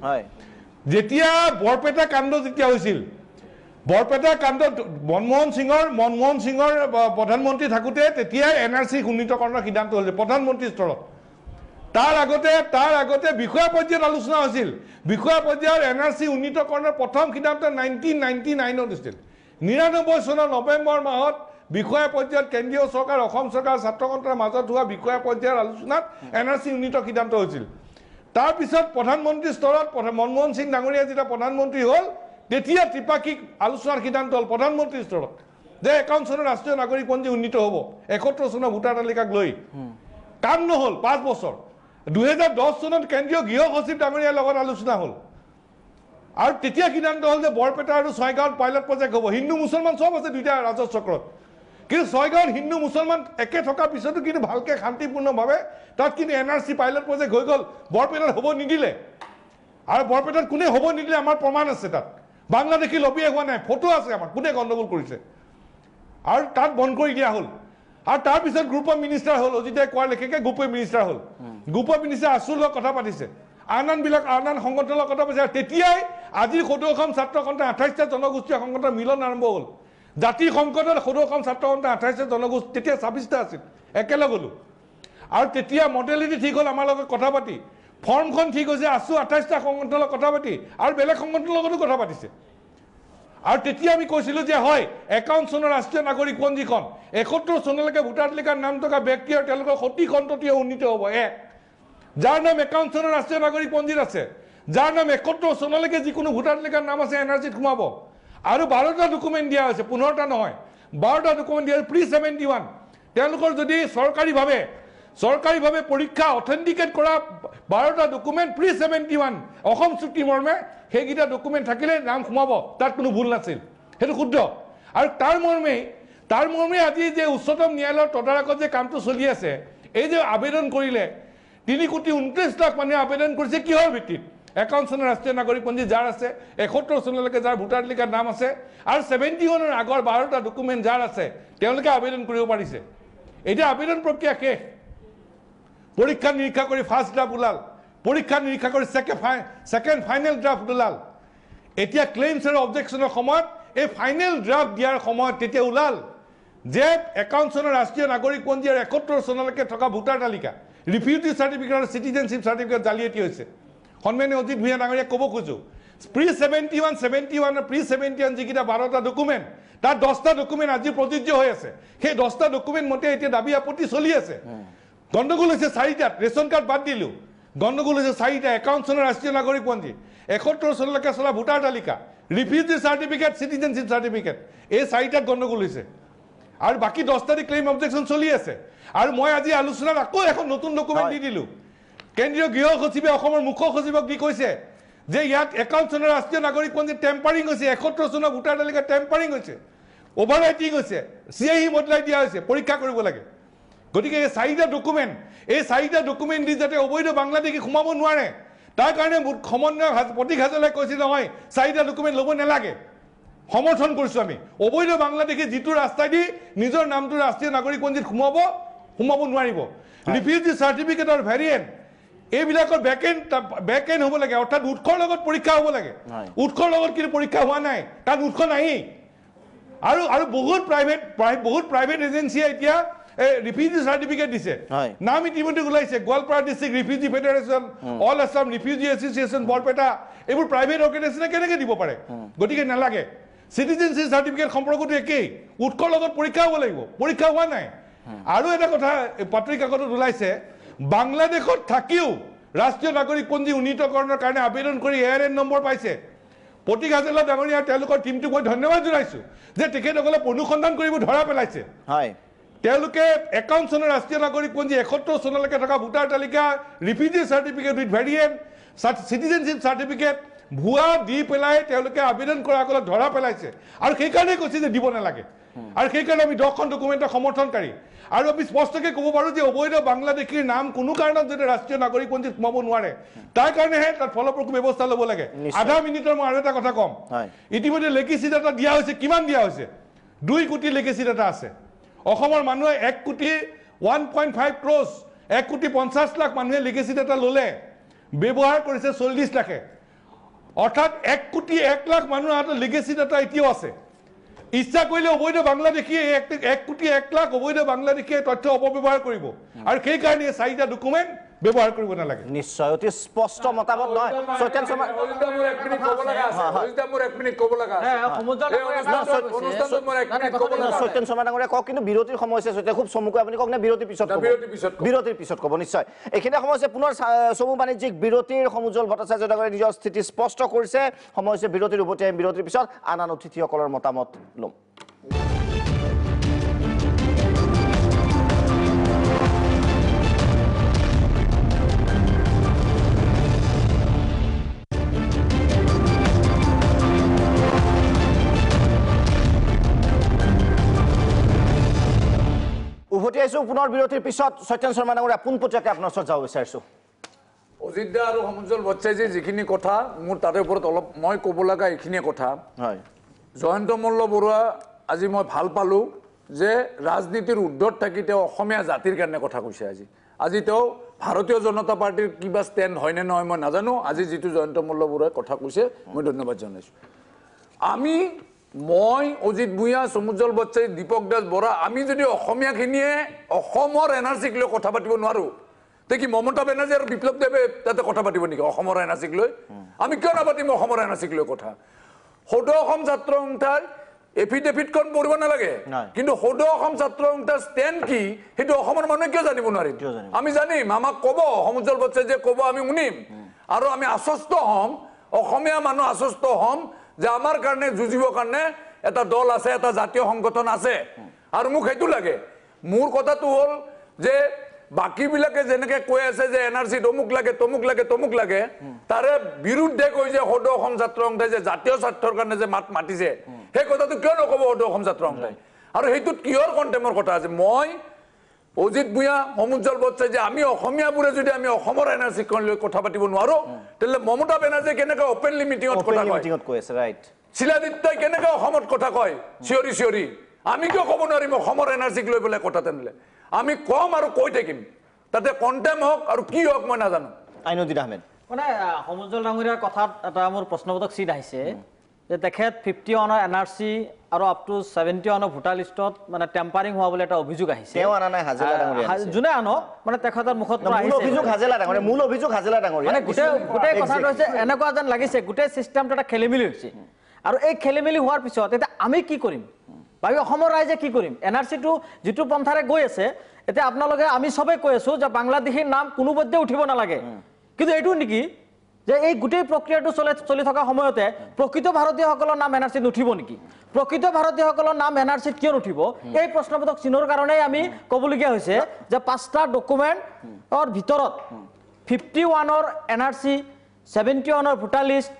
Speaker 7: যেতিয়া বৰপেটা কাণ্ড যেতিয়া হৈছিল বৰপেটা কাণ্ডত মনমোহন সিঙৰ প্ৰধানমন্ত্ৰী থাকোঁতে তেতিয়াই NRC উন্নীতকৰণৰ সিদ্ধান্ত হৈছিল প্ৰধানমন্ত্ৰীৰ স্তৰত তাৰ আগতে বিষয়া পৰ্যায়ত আলোচনা হৈছিল বিষয়া পৰ্যায়ৰ NRC উন্নীতকৰণৰ প্ৰথম সিদ্ধান্ত 1999 দিছিল 99 চনৰ নৱেম্বৰ মাহত বিষয়া পৰ্যায়ত কেন্দ্ৰীয় চৰকাৰ অসম চৰকাৰ ছাত্ৰ সন্থাৰ মাজত হোৱা বিষয়া পৰ্যায়ৰ আলোচনাত NRC উন্নীত সিদ্ধান্ত হৈছিল তাৰপিছত প্ৰধানমন্ত্ৰী স্তৰত মনমোহন সিং ডাঙৰীয়া যেতিয়া প্ৰধানমন্ত্ৰী হ'ল তেতিয়া ত্ৰিপাক্ষিক আলোচনাৰ সিদ্ধান্ত হ'ল প্ৰধানমন্ত্ৰীৰ স্তৰত যে 51 চনৰ ৰাষ্ট্ৰীয় নাগৰিকপঞ্জী উন্নীত হ'ব 71 চনৰ ভোটাৰ তালিকাক লৈ কাম নহ'ল 5 বছৰ 2010 চনত কেন্দ্ৰীয় গৃহ সচিব ডাঙৰীয়াৰ লগত আলোচনা হ'ল আৰু তেতিয়া সিদ্ধান্ত হ'ল যে বৰপেটা আৰু ছয়গাঁৱত পাইলট প্ৰজেক্ট হ'ব হিন্দু মুছলমান চব আছে দুইটা ৰাজহ চক্ৰত কিন্তু ছয়গাঁৱত হিন্দু মুছলমান একে থকাৰ পিছতো কিন্তু ভালকৈ শান্তিপূৰ্ণভাৱে তাত কিন্তু NRC পাইলট প্ৰজেক্ট হৈ গ'ল বৰপেটাত হ'ব নিদিলে আৰু বৰপেটাত কোনে হ'ব নিদিলে আমাৰ প্ৰমাণ আছে তাত বাংলাদেশী লবিয়ে হোৱা নাই ফটো আছে আমাৰ কোনে গণ্ডগোল কৰিছে আৰু তাত বন্ধ কৰি দিয়া হ'ল আৰু তাৰপিছত গ্ৰুপ অফ মিনিষ্টাৰ হ'ল অজিতাই কোৱাৰ লেখীয়াকৈ গ্ৰুপ অফ মিনিষ্টাৰ হ'ল গ্ৰুপ অফ মিনিষ্টাৰ আছুৰ লগত কথা পাতিছে আন সংগঠনৰ লগত কথা পাতিছে তেতিয়াই আজিৰ সদৌ অসম ছাত্ৰ সন্থা 28টা জনগোষ্ঠীয় সংগঠনৰ মিলন আৰম্ভ হ'ল জাতি সংকটত সদৌ অসম ছাত্ৰ সন্থা 28টা জনগোষ্ঠী তেতিয়া 26টা আছিল একেলগ হ'লোঁ আৰু তেতিয়া মডেলিটি ঠিক হ'ল আমাৰ লগত কথা পাতি ফৰ্মখন ঠিক হৈছে আছু 28টা সংগঠনৰ লগত কথা পাতি আৰু বেলেগ সংগঠনৰ লগতো কথা পাতিছে আৰু তেতিয়া আমি কৈছিলোঁ যে হয় 51 চনৰ ৰাষ্ট্ৰীয় নাগৰিকপঞ্জীখন 71 চনলৈকে ভোটাৰ তালিকাৰ নাম থকা ব্যক্তি আৰু তেওঁলোকৰ সতি সন্ততিয়ে উন্নীত হ'ব যাৰ নাম 51 চনৰ ৰাষ্ট্ৰীয় নাগৰিকপঞ্জীত আছে যাৰ নাম 71 চনলৈকে যিকোনো ভোটাৰ তালিকাৰ নাম আছে NRCত সোমাব আৰু 12টা ডকুমেণ্ট দিয়া হৈছে 15টা নহয় 12টা ডকুমেণ্ট দিয়া প্ৰি 71 তেওঁলোকৰ যদি চৰকাৰীভাৱে পৰীক্ষা অথেণ্টিকেট কৰা 12টা ডকুমেণ্ট প্ৰি 71 অসম চুক্তি মৰ্মে সেইকেইটা ডকুমেণ্ট থাকিলে নাম সোমাব তাত কোনো ভুল নাছিল সেইটো শুদ্ধ আৰু তাৰ মৰ্মে আজি যে উচ্চতম ন্যায়ালয়ৰ তদাৰকত যে কামটো চলি আছে এই যে আবেদন কৰিলে 3,29,00,000 মানুহে আবেদন কৰিছে কিহৰ ভিত্তিত 51 চনৰ ৰাষ্ট্ৰীয় নাগৰিকপঞ্জী যাৰ আছে 71 চনলৈকে যাৰ ভোটাৰ তালিকাৰ নাম আছে আৰু 71ৰ আগৰ 12টা ডকুমেণ্ট যাৰ আছে তেওঁলোকে আবেদন কৰিব পাৰিছে এতিয়া আবেদন প্ৰক্ৰিয়া শেষ পৰীক্ষা নিৰীক্ষা কৰি ফাৰ্ষ্ট ড্ৰাফ্ট ওলাল পৰীক্ষা নিৰীক্ষা কৰি ছেকেণ্ড ফাইনেল ড্ৰাফ্ট ওলাল এতিয়া ক্লেইমছ আৰু অবজেকশ্যনৰ সময়ত এই ফাইনেল ড্ৰাফ্ট দিয়াৰ সময়ত তেতিয়া ওলাল যে 51 চনৰ ৰাষ্ট্ৰীয় নাগৰিকপঞ্জী আৰু 71 চনলৈকে থকা ভোটাৰ তালিকা ৰিফিউজি চাৰ্টিফিকেট আৰু চিটিজেনশ্বিপ চাৰ্টিফিকেট জালিয়াতি হৈছে সন্মানীয় অজিত ভূঞা ডাঙৰীয়াক ক'ব খোজোঁ প্ৰি 71 আৰু প্ৰি 71 যিকেইটা 12টা ডকুমেণ্ট তাত 10টা ডকুমেণ্ট আজি প্ৰযোজ্য হৈ আছে সেই 10টা ডকুমেণ্ট মতে এতিয়া দাবী আপত্তি চলি আছে গণ্ডগোল হৈছে 4টাত ৰেচন কাৰ্ড বাদ দিলোঁ গণ্ডগোল হৈছে 4টা 51 চনৰ ৰাষ্ট্ৰীয় নাগৰিকপঞ্জী 71 চনলৈকে চলা ভোটাৰ তালিকা ৰিফিউজি চাৰ্টিফিকেট চিটিজেনশ্বিপ চাৰ্টিফিকেট এই 4টাত গণ্ডগোল হৈছে আৰু বাকী 10টা ক্লেইম অবজেকশ্যন চলি আছে আৰু মই আজি আলোচনাত আকৌ এখন নতুন ডকুমেণ্ট দি দিলোঁ কেন্দ্ৰীয় গৃহ সচিবে অসমৰ মুখ্য সচিবক দি কৈছে যে ইয়াত 51 চনৰ ৰাষ্ট্ৰীয় নাগৰিকপঞ্জী টেম্পাৰিং হৈছে 71 চনৰ ভোটাৰ তালিকা টেম্পাৰিং হৈছে অভাৰ ৰাইটিং হৈছে CIE বদলাই দিয়া হৈছে পৰীক্ষা কৰিব লাগে গতিকে এই 4টা ডকুমেণ্ট দি যাতে অবৈধ বাংলাদেশী সোমাব নোৱাৰে তাৰ কাৰণে সমন্বয় প্ৰতীক হাজৰিকাই কৈছিল নহয় 4টা ডকুমেণ্ট ল'ব নালাগে সমৰ্থন কৰিছোঁ আমি অবৈধ বাংলাদেশী যিটো ৰাস্তাই দি নিজৰ নামটো ৰাষ্ট্ৰীয় নাগৰিকপঞ্জীত সোমাব নোৱাৰিব ৰিফিউজি চাৰ্টিফিকেট আৰু ভেৰিয়েণ্ট এইবিলাকৰ বেক এণ্ড হ'ব লাগে অৰ্থাৎ উৎসৰ লগত পৰীক্ষা হ'ব লাগে উৎসৰ লগত কিন্তু পৰীক্ষা হোৱা নাই কাৰণ উৎস নায়েই আৰু বহুত প্ৰাইভেট এজেঞ্চিয়ে এতিয়া ৰিফিউজি চাৰ্টিফিকেট দিছে নাম ইতিমধ্যে ওলাইছে Goalpara district refugee federation all Assam refugee association Barpeta এইবোৰ প্ৰাইভেট অৰ্গেনাইজেশ্যনে কেনেকৈ দিব পাৰে গতিকে নালাগে চিটিজেনশ্বিপ চাৰ্টিফিকেট সম্পৰ্কটো একেই উৎসৰ লগত পৰীক্ষা হ'ব লাগিব পৰীক্ষা হোৱা নাই আৰু এটা কথা পত্ৰিকা কাকতত ওলাইছে বাংলাদেশত থাকিও ৰাষ্ট্ৰীয় নাগৰিকপঞ্জী উন্নীতকৰণৰ কাৰণে আবেদন কৰি ARN নম্বৰ পাইছে প্ৰতীক হাজেলা ডাঙৰীয়া তেওঁলোকৰ টীমটোক মই ধন্যবাদ জনাইছোঁ যে তেখেতসকলে অনুসন্ধান কৰিব ধৰা পেলাইছে
Speaker 1: হয়
Speaker 7: তেওঁলোকে 51 চনৰ ৰাষ্ট্ৰীয় নাগৰিকপঞ্জী 71 চনলৈকে থকা ভোটাৰ তালিকা refugee certificate with variant citizenship certificate ভুৱা দি পেলাই তেওঁলোকে আবেদন কৰাসকলক ধৰা পেলাইছে আৰু সেইকাৰণে কৈছে যে দিব নালাগে আৰু সেইকাৰণে আমি 10খন ডকুমেণ্টৰ সমৰ্থনকাৰী আৰু আমি স্পষ্টকৈ ক'ব পাৰোঁ যে অবৈধ বাংলাদেশীৰ নাম কোনো কাৰণত যদি ৰাষ্ট্ৰীয় নাগৰিকপঞ্জীত সোমাব নোৱাৰে তাৰ কাৰণেহে তাত ফলপ্ৰসূ ব্যৱস্থা ল'ব লাগে আধা মিনিটৰ মই আৰু এটা কথা ক'ম ইতিমধ্যে লেগেচি ডাটা দিয়া হৈছে কিমান দিয়া হৈছে 2 কোটি লেগেচি ডাটা আছে অসমৰ মানুহে 1 কোটি 1.5 ক্ৰ'ৰ্ছ 1 কোটি 50 লাখ মানুহে লেগেচি ডাটা ল'লে ব্যৱহাৰ কৰিছে 40 লাখে অৰ্থাৎ 1 কোটি 1 লাখ মানুহৰ হাতত লেগেচি ডাটা এতিয়াও আছে ইচ্ছা কৰিলে অবৈধ বাংলাদেশীয়ে 1 কোটি 1 লাখ অবৈধ বাংলাদেশীয়ে তথ্য অপব্যৱহাৰ কৰিব আৰু সেইকাৰণে 4টা ডকুমেণ্ট ব্যৱহাৰ কৰিব নালাগে
Speaker 1: নিশ্চয় অতি স্পষ্ট মতামত নহয় সত্যেন শৰ্মা সত্যেন শৰ্মা ডাঙৰীয়া কওক কিন্তু বিৰতিৰ সময় হৈছে সত্যেন খুব চমুকৈ আপুনি কওক নে বিৰতিৰ পিছত ক'ব নিশ্চয় এইখিনি সময় হৈছে পুনৰ চমু বাণিজ্যিক বিৰতিৰ সমুজ্জ্বল ভট্টাচাৰ্য ডাঙৰীয়াই নিজৰ স্থিতি স্পষ্ট কৰিছে সময় হৈছে বিৰতিৰ উভতি আহিম বিৰতিৰ পিছত আন অতিথিসকলৰ মতামত ল'ম উভতি আহিছোঁ পুনৰ বিৰতিৰ পিছত সত্যেন শৰ্মা ডাঙৰীয়া পোনপটীয়াকৈ আপোনাৰ ওচৰত যাব বিচাৰিছোঁ
Speaker 3: অজিত দা আৰু সমুজ্জ্বল ভট্টাচাৰ্যই যিখিনি কথা মোৰ তাৰে ওপৰত অলপ মই ক'ব লগা এইখিনিয়ে কথা
Speaker 1: হয়
Speaker 3: জয়ন্ত মল্ল বৰুৱা আজি মই ভাল পালোঁ যে ৰাজনীতিৰ ঊৰ্ধত থাকি তেওঁ অসমীয়া জাতিৰ কাৰণে কথা কৈছে আজি তেওঁ ভাৰতীয় জনতা পাৰ্টিৰ কিবা ষ্টেণ্ড হয়নে নহয় মই নাজানো আজি যিটো জয়ন্ত মল্ল বৰুৱাই কথা কৈছে মই ধন্যবাদ জনাইছোঁ মই অজিত ভূঞা সমুজ্জ্বল ভট্টাচাৰ্য দীপক দাস বৰা আমি যদি অসমীয়াখিনিয়ে অসমৰ এনআৰচিক লৈ কথা পাতিব নোৱাৰোঁ তে কি মমতা বেনাৰ্জী আৰু বিপ্লৱ দেৱে তাতে কথা পাতিব নেকি অসমৰ এনআৰচিক লৈ আমি কিয় নাপাতিম অসমৰ এনআৰচিক লৈ কথা সদৌ অসম ছাত্ৰ সন্থাৰ এফিডেভিটখন পঢ়িব নালাগে কিন্তু সদৌ অসম ছাত্ৰ সন্থাৰ ষ্টেণ্ড কি সেইটো অসমৰ মানুহে কিয় জানিব নোৱাৰিম আমি জানিম আমাক ক'ব সমুজ্জ্বল ভট্টাচাৰ্যই ক'ব আমি শুনিম আৰু আমি আশ্বস্ত হ'ম অসমীয়া মানুহ আশ্বস্ত হ'ম যে আমাৰ কাৰণে যুঁজিবৰ কাৰণে এটা দল আছে এটা জাতীয় সংগঠন আছে আৰু মোক সেইটো লাগে মোৰ কথাটো হ'ল যে বাকীবিলাকে যেনেকৈ কৈ আছে যে এনআৰচি তমুক লাগে তাৰে বিৰুদ্ধে কৈ যে সদৌ অসম ছাত্ৰ সন্থাই যে জাতীয় স্বাৰ্থৰ কাৰণে যে মাত মাতিছে সেই কথাটো কিয় নক'ব সদৌ অসম ছাত্ৰ সন্থাই আৰু সেইটোত কিহৰ কণ্টেমৰ কথা আছে মই অজিত ভূঞা সমুজ্জ্বল ভট্টাচাৰ্য আমি অসমীয়াবোৰে যদি আমি অসমৰ এনআৰচিখন লৈ কথা পাতিব নোৱাৰোঁ তেতিয়াহ'লে মমতা বেনাৰ্জীয়ে কেনেকৈ অপেনলি মিটিঙত কথা কয় শিলাদিত্যই কেনেকৈ অসমত কথা কয় চিঞৰি আমি কিয় ক'ব নোৱাৰিম অসমৰ এনআৰচিক লৈ পেলাই কথা তেনেহ'লে আমি কম আৰু কৈ থাকিম তাতে কণ্টেম হওক আৰু কি হওক মই নাজানো
Speaker 1: আইনুদ্দিন আহমেদ
Speaker 8: মানে সমুজ্জ্বল ডাঙৰীয়াৰ কথাত এটা মোৰ প্ৰশ্নবোধক চিট আহিছে যে তেখেত 51 এনআৰচি আৰু আপ টু 71 ভোটাৰ লিষ্টত মানে টেম্পাৰিং হোৱা বুলি এটা অভিযোগ আহিছে
Speaker 1: তেওঁ আনা নাই হাজেলা ডাঙৰীয়া
Speaker 8: যোনে আনক মানে তেখেতৰ মুখত
Speaker 1: মূল অভিযোগ হাজেলা ডাঙৰীয়া
Speaker 8: মানে গোটেই কথাটো হৈছে এনেকুৱা যেন লাগিছে গোটেই চিষ্টেমটো এটা খেলিমেলি হৈছে আৰু এই খেলিমেলি হোৱাৰ পিছত এতিয়া আমি কি কৰিম ভাবি অসমৰ ৰাইজে কি কৰিম এনআৰচিটো যিটো পন্থাৰে গৈ আছে এতিয়া আপোনালোকে আমি চবেই কৈ আছো যে বাংলাদেশীৰ নাম কোনোপধ্যে উঠিব নালাগে কিন্তু এইটো নেকি যে এই গোটেই প্ৰক্ৰিয়াটো চলি থকা সময়তে প্ৰকৃত ভাৰতীয়সকলৰ নাম এনআৰচিত নুঠিব নেকি প্ৰকৃত ভাৰতীয়সকলৰ নাম এনআৰচিত কিয় নুঠিব এই প্ৰশ্নবোধক চিনৰ কাৰণেই আমি ক'বলগীয়া হৈছে যে 5টা ডকুমেণ্টৰ ভিতৰত 51 এনআৰচি 71 ভোটাৰ লিষ্ট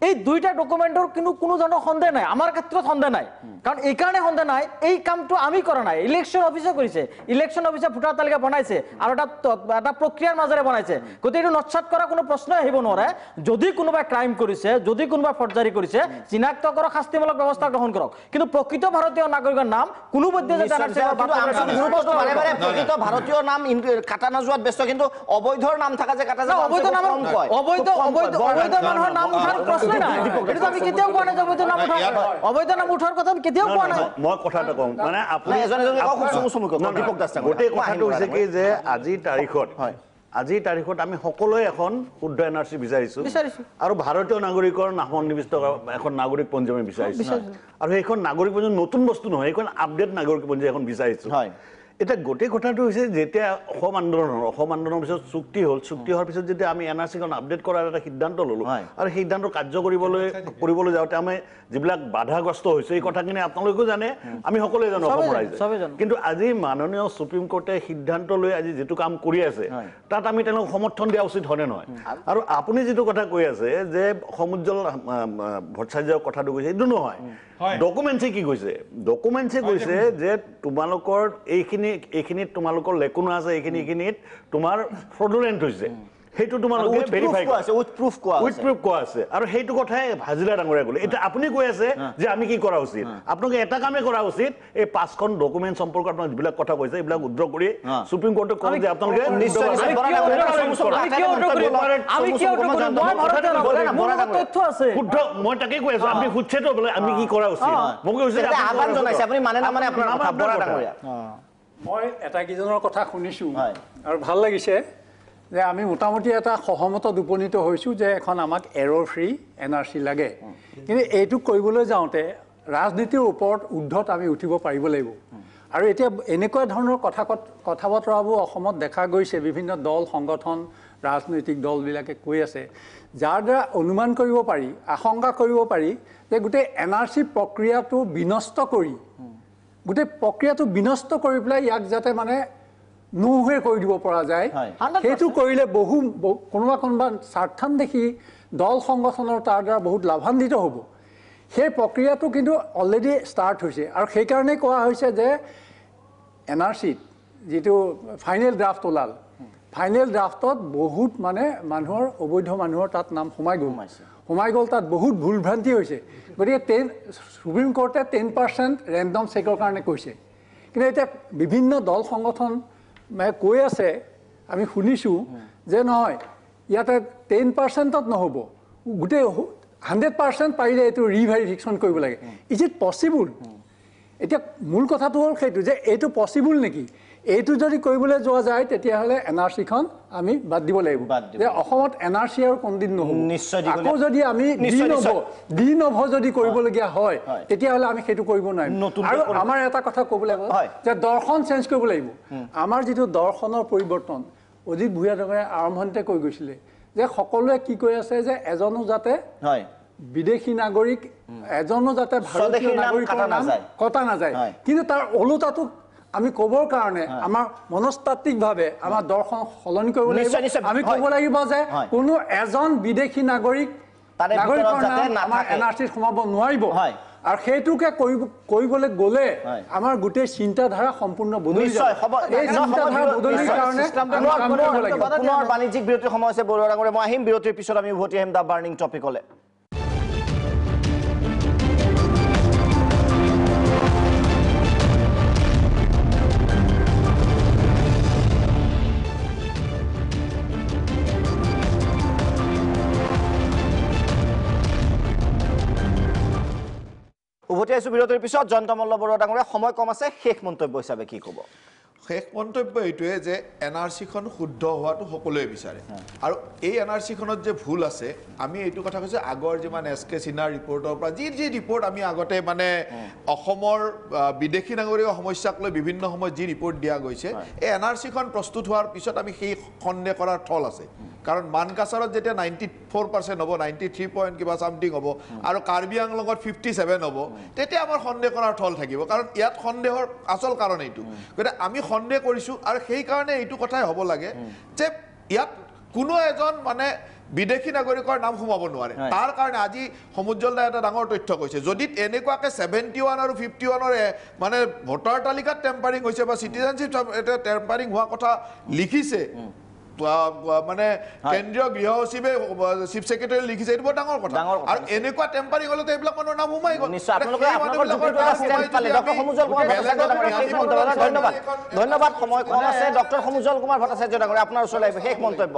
Speaker 8: এই 2টা ডকুমেণ্টৰ কিন্তু কোনো ধৰণৰ সন্দেহ নাই আমাৰ ক্ষেত্ৰত সন্দেহ নাই কাৰণ এই কাৰণে সন্দেহ নাই এই কামটো আমি কৰা নাই ইলেকশ্যন অফিচে কৰিছে ইলেকশ্যন অফিচে ভোটাৰ তালিকা বনাইছে আৰু এটা প্ৰক্ৰিয়াৰ মাজেৰে বনাইছে গতিকে এইটো নৎসাত কৰা কোনো প্ৰশ্নই আহিব নোৱাৰে যদি কোনোবাই ক্ৰাইম কৰিছে যদি কোনোবাই ফৰ্জাৰী কৰিছে চিনাক্ত কৰক শাস্তিমূলক ব্যৱস্থা গ্ৰহণ কৰক কিন্তু প্ৰকৃত ভাৰতীয় নাগৰিকৰ নাম কোনোপধ্যে
Speaker 1: প্ৰকৃত ভাৰতীয় নাম কাটা নোযোৱাত ব্যস্ত কিন্তু অবৈধৰ নাম থকা যে কাটা যায়
Speaker 8: অবৈধ মানুহৰ নাম উঠাৰ প্ৰশ্ন
Speaker 5: মই কথা এটা কওঁ মানে আপুনি গোটেই কথাটো হৈছে কি যে আজিৰ তাৰিখত আমি সকলোৱে এখন শুদ্ধ এনআৰচি বিচাৰিছোঁ আৰু ভাৰতীয় নাগৰিকৰ নাম সন্নিৱিষ্ট এখন নাগৰিকপঞ্জী আমি বিচাৰিছোঁ আৰু সেইখন নাগৰিকপঞ্জী নতুন বস্তু নহয় সেইখন আপডেট নাগৰিকপঞ্জী এখন বিচাৰিছোঁ এটা গোটেই কথাটো হৈছে যেতিয়া অসম আন্দোলনৰ পিছত চুক্তি হ'ল, চুক্তি হোৱাৰ পিছত যেতিয়া আমি এনআৰচিখন আপডেট কৰাৰ এটা সিদ্ধান্ত ল'লোঁ আৰু সেই সিদ্ধান্ত কাৰ্য কৰিবলৈ যাওঁতে আমি যিবিলাক বাধাগ্ৰস্ত হৈছে এই কথাখিনি আপোনালোকেও জানে, আমি সকলোৱে জানো অসমৰ ৰাইজে। কিন্তু আজি মাননীয় সুপ্ৰিম কোৰ্টে সিদ্ধান্ত লৈ আজি যিটো কাম কৰি আছে তাত আমি তেওঁলোকক সমৰ্থন দিয়া উচিত হয়নে নহয়? আৰু আপুনি যিটো কথা কৈ আছে যে সমুজ্জ্বল ভট্টাচাৰ্যৰ কথাটো কৈছে, এইটো নহয়। ডকুমেণ্টছে কি কৈছে? ডকুমেণ্টছে কৈছে যে তোমালোকৰ এইখিনিত তোমালোকৰ লেকুনা আছে, এইখিনিত তোমাৰ ফ্ৰডুলেণ্ট হৈছে, সেইটো তোমালোকে ভেৰিফাই উইথ প্ৰুফ কোৱা আছে। আৰু সেইটো কথাই হাজিৰা ডাঙৰীয়া ক'লে। এতিয়া আপুনি কৈ আছে যে আমি কি কৰা উচিত? আপোনালোকে এটা কামেই কৰা উচিত, এই 5খন ডকুমেণ্ট সম্পৰ্কত আপোনাক যিবিলাক কথা কৈছে এইবিলাক উদ্ৰ কৰি সুপ্ৰিম কোৰ্টক কওঁ যে আপোনালোকে শুদ্ধ। মই তাকে কৈ আছো, আপুনি সুধছেতো বোলে আমি কি কৰা উচিত।
Speaker 6: মই এটাকেইজনৰ কথা শুনিছোঁ আৰু ভাল লাগিছে যে আমি মোটামুটি এটা সহমতত উপনীত হৈছোঁ যে এখন আমাক এৰৰ ফ্ৰী NRC লাগে। কিন্তু এইটো কৰিবলৈ যাওঁতে ৰাজনীতিৰ ওপৰত ঊৰ্ধত আমি উঠিব পাৰিব লাগিব। আৰু এতিয়া এনেকুৱা ধৰণৰ কথা বতৰাবোৰ অসমত দেখা গৈছে, বিভিন্ন দল সংগঠন ৰাজনৈতিক দলবিলাকে কৈ আছে, যাৰ দ্বাৰা অনুমান কৰিব পাৰি, আশংকা কৰিব পাৰি যে গোটেই NRC প্ৰক্ৰিয়াটো বিনষ্ট কৰি পেলাই ইয়াক যাতে মানে নোহোৱে কৰি দিব পৰা যায়। সেইটো কৰিলে কোনোবা স্বাৰ্থান্বেষী দল সংগঠনৰ তাৰ দ্বাৰা বহুত লাভান্বিত হ'ব। সেই প্ৰক্ৰিয়াটো কিন্তু অলৰেডি ষ্টাৰ্ট হৈছে। আৰু সেইকাৰণেই কোৱা হৈছে যে NRCত যিটো ফাইনেল ড্ৰাফ্ট ওলাল, ফাইনেল ড্ৰাফ্টত বহুত মানে অবৈধ মানুহৰ তাত নাম সোমাই গ'ল, তাত বহুত ভুল ভ্ৰান্তি হৈছে। গতিকে সুপ্ৰিম কোৰ্টে 10% ৰেণ্ডম চেকৰ কাৰণে কৈছে। কিন্তু এতিয়া বিভিন্ন দল সংগঠন কৈ আছে, আমি শুনিছোঁ যে নহয় ইয়াতে 10%ত নহ'ব, গোটেই 100% পাৰিলে এইটো ৰিভেৰিফিকেশ্যন কৰিব লাগে। Is it possible? এতিয়া মূল কথাটো হ'ল সেইটো যে এইটো পচিবল নেকি? এইটো যদি কৰিবলৈ যোৱা যায় তেতিয়াহ'লে NRCখন আমি বাদ দিব লাগিব। যে অসমত NRC আৰু কোনদিন নহ'ব। আকৌ যদি আমি ডি-নভ যদি কৰিবলগীয়া হয় তেতিয়াহ'লে আমি সেইটো কৰিব নোৱাৰিম। আৰু আমাৰ এটা কথা ক'ব লাগিব যে দৰ্শন চেঞ্জ কৰিব লাগিব। আমাৰ যিটো দৰ্শনৰ পৰিৱৰ্তন, অজিত ভূঞা ডাঙৰীয়াই আৰম্ভণিতে কৈ গৈছিলে যে সকলোৱে কি কৈ আছে যে এজনো যাতে বিদেশী নাগৰিক, এজনো যাতে ভাৰতীয় নাগৰিকৰ নাম কটা নাযায়। কিন্তু তাৰ ওলোটাটো আমি ক'বৰ কাৰণে আমাৰ মনস্তাত্ত্বিকভাৱে আমাৰ দৰ্শন সলনি কৰিব লাগিব। আমি ক'ব লাগিব যে কোনো এজন বিদেশী নাগৰিকৰ নাম আমাৰ NRCত সোমাব নোৱাৰিব। আৰু সেইটোকে কৰিবলৈ গ'লে আমাৰ গোটেই চিন্তাধাৰা সম্পূৰ্ণ বদলি যাব। এই চিন্তাধাৰা বদলিৰ কাৰণে
Speaker 1: পুনৰ বাণিজ্যিক বিৰতিৰ সময় হৈছে বৰুৱা ডাঙৰীয়া। মই আহিম বিৰতিৰ পিছত, আমি উভতি আহিম দ্য বাৰ্নিং টপিকলৈ। উভতি আহিছোঁ বিৰতিৰ পিছত। জয়ন্ত মল্ল বৰুৱা ডাঙৰীয়া, সময় কম আছে, শেষ মন্তব্য হিচাপে কি ক'ব?
Speaker 4: শেষ মন্তব্য এইটোৱে যে NRCখন শুদ্ধ হোৱাটো সকলোৱে বিচাৰে। আৰু এই NRCখনত যে ভুল আছে, আমি এইটো কথা কৈছোঁ আগৰ যিমান SK সিনহাৰ ৰিপৰ্টৰ পৰা যি ৰিপৰ্ট আমি আগতে মানে অসমৰ বিদেশী নাগৰিকৰ সমস্যাক লৈ বিভিন্ন সময়ত যি ৰিপৰ্ট দিয়া গৈছে, এই NRCখন প্ৰস্তুত হোৱাৰ পিছত আমি সেই সন্দেহ কৰাৰ থল আছে। কাৰণ মানকাছাৰত যেতিয়া 94% হ'ব, 93 পইণ্ট কিবা চামথিং হ'ব, আৰু কাৰ্বি আংলঙত 57 হ'ব, তেতিয়া আমাৰ সন্দেহ কৰাৰ থল থাকিব। কাৰণ ইয়াত সন্দেহৰ আচল কাৰণ এইটো। গতিকে আমি সন্দেহ কৰিছোঁ, আৰু সেইকাৰণে এইটো কথাই হ'ব লাগে যে ইয়াত কোনো এজন মানে বিদেশী নাগৰিকৰ নাম সোমাব নোৱাৰে। তাৰ কাৰণে আজি সমুজ্জ্বল দাই এটা ডাঙৰ তথ্য কৈছে, যদি এনেকুৱাকৈ 71 আৰু 51ৰ মানে ভোটাৰ তালিকাত টেম্পাৰিং হৈছে বা চিটিজেনশ্বিপ টেম্পাৰিং হোৱা কথা লিখিছে মানে কেন্দ্ৰীয় গৃহ সচিবে চিফ ছেক্ৰেটাৰী লিখিছে, এইটো বৰ ডাঙৰ কথা। আৰু এনেকুৱা টেম্পাৰিং হ'লেতো এইবিলাক মানুহৰ নাম সোমাই গ'ল।
Speaker 1: ধন্যবাদ, সময় কম আছে। ডক্টৰ সমুজ্জ্বল কুমাৰ ভট্টাচাৰ্য ডাঙৰীয়া, আপোনাৰ ওচৰলৈ আহিব, শেষ মন্তব্য।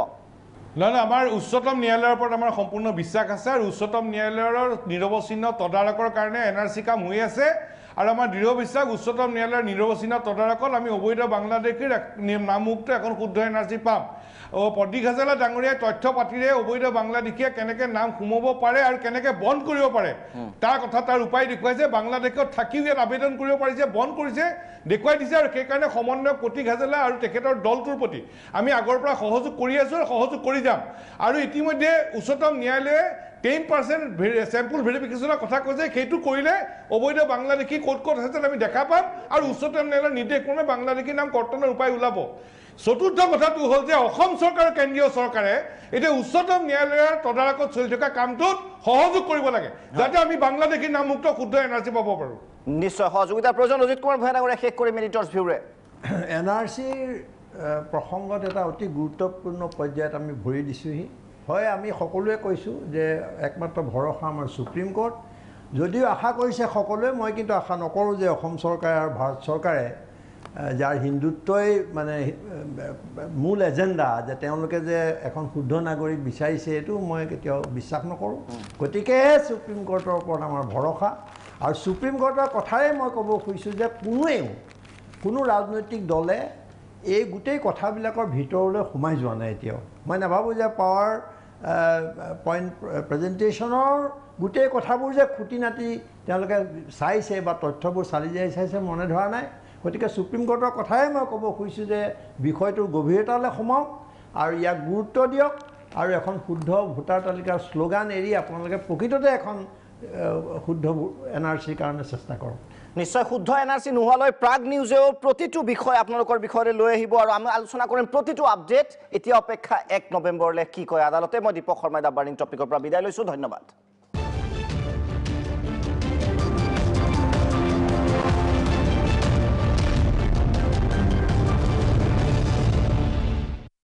Speaker 7: নহয়, আমাৰ উচ্চতম ন্যায়ালয়ৰ ওপৰত আমাৰ সম্পূৰ্ণ বিশ্বাস আছে, আৰু উচ্চতম ন্যায়ালয়ৰ নিৰৱচ্ছিন্ন তদাৰকৰ কাৰণে NRC কাম হৈ আছে। আৰু আমাৰ দৃঢ় বিশ্বাস, উচ্চতম ন্যায়ালয়ৰ নিৰৱচ্ছিন্ন তদাৰকত আমি অবৈধ বাংলাদেশীৰ নামমুক্ত এখন শুদ্ধ NRC পাম। প্ৰদীপ হাজেলা ডাঙৰীয়াই তথ্য পাতিৰে অবৈধ বাংলাদেশীয়ে কেনেকৈ নাম সোমাব পাৰে আৰু কেনেকৈ বন্ধ কৰিব পাৰে তাৰ কথা তাৰ উপায় দেখুৱাইছে বাংলাদেশত থাকিও ইয়াত আবেদন কৰিব পাৰিছে বন্ধ কৰিছে দেখুৱাই দিছে আৰু সেইকাৰণে সমন্বয়ক প্ৰদীপ হাজেলা আৰু তেখেতৰ দলটোৰ প্ৰতি আমি আগৰ পৰা সহযোগ কৰি আছোঁ আৰু সহযোগ কৰি যাম আৰু ইতিমধ্যে উচ্চতম ন্যায়ালয়ে 10% চেম্পল ভেৰিফিকেশ্যনৰ কথা কৈছে সেইটো কৰিলে অবৈধ বাংলাদেশী ক'ত ক'ত আছে আমি দেখা পাম আৰু উচ্চতম ন্যায়ালয়ৰ নিৰ্দেশক্ৰমে বাংলাদেশী নাম কৰ্তনৰ উপায় ওলাব চতুৰ্থ কথাটো হ'ল যে অসম চৰকাৰ কেন্দ্ৰীয় চৰকাৰে এতিয়া উচ্চতম ন্যায়ালয়ৰ তদাৰকত চলি থকা কামটোত সহযোগ কৰিব লাগে যাতে আমি বাংলাদেশী নামমুক্ত শুদ্ধ এনআৰচি পাব পাৰোঁ
Speaker 1: নিশ্চয় সহযোগিতাৰ প্ৰয়োজন অজিত কুমাৰ ভূঞা ডাঙৰীয়া শেষ কৰি এডিটৰ্ছ ভিউৰে
Speaker 2: NRCৰ প্ৰসংগত এটা অতি গুৰুত্বপূৰ্ণ পৰ্যায়ত আমি ভৰি দিছোঁহি হয় আমি সকলোৱে কৈছোঁ যে একমাত্ৰ ভৰসা আমাৰ সুপ্ৰিম কোৰ্ট যদিও আশা কৰিছে সকলোৱে মই কিন্তু আশা নকৰোঁ যে অসম চৰকাৰে আৰু ভাৰত চৰকাৰে যাৰ হিন্দুত্বই মানে মূল এজেণ্ডা যে তেওঁলোকে যে এখন শুদ্ধ নাগৰিক বিচাৰিছে এইটো মই কেতিয়াও বিশ্বাস নকৰোঁ গতিকে সুপ্ৰিম কোৰ্টৰ ওপৰত আমাৰ ভৰসা আৰু সুপ্ৰিম কোৰ্টৰ কথাৰে মই ক'ব খুজিছোঁ যে কোনো ৰাজনৈতিক দলে এই গোটেই কথাবিলাকৰ ভিতৰলৈ সোমাই যোৱা নাই এতিয়াও মই নাভাবোঁ যে পাৱাৰ পইণ্ট প্ৰেজেণ্টেশ্যনৰ গোটেই কথাবোৰ যে খুটি নাটি তেওঁলোকে চাইছে বা তথ্যবোৰ চালি যাই চাইছে মনে ধৰা নাই গতিকে সুপ্ৰিম কোৰ্টৰ কথাই মই ক'ব খুজিছোঁ যে বিষয়টোৰ গভীৰতালৈ সোমাওক আৰু ইয়াক গুৰুত্ব দিয়ক আৰু এখন শুদ্ধ ভোটাৰ তালিকাৰ শ্লোগান এৰি আপোনালোকে প্ৰকৃততে এখন শুদ্ধ NRCৰ কাৰণে চেষ্টা কৰক
Speaker 1: নিশ্চয় শুদ্ধ NRC নোহোৱালৈ প্ৰাগ নিউজেও প্ৰতিটো বিষয় আপোনালোকৰ বিষয়ৰে লৈ আহিব আৰু আমি আলোচনা কৰিম প্ৰতিটো আপডেট এতিয়া অপেক্ষা 1 নৱেম্বৰলৈ কি কয় আদালতে মই দীপক শৰ্মাই দা বাৰ্নিং টপিকৰ পৰা বিদায় লৈছোঁ ধন্যবাদ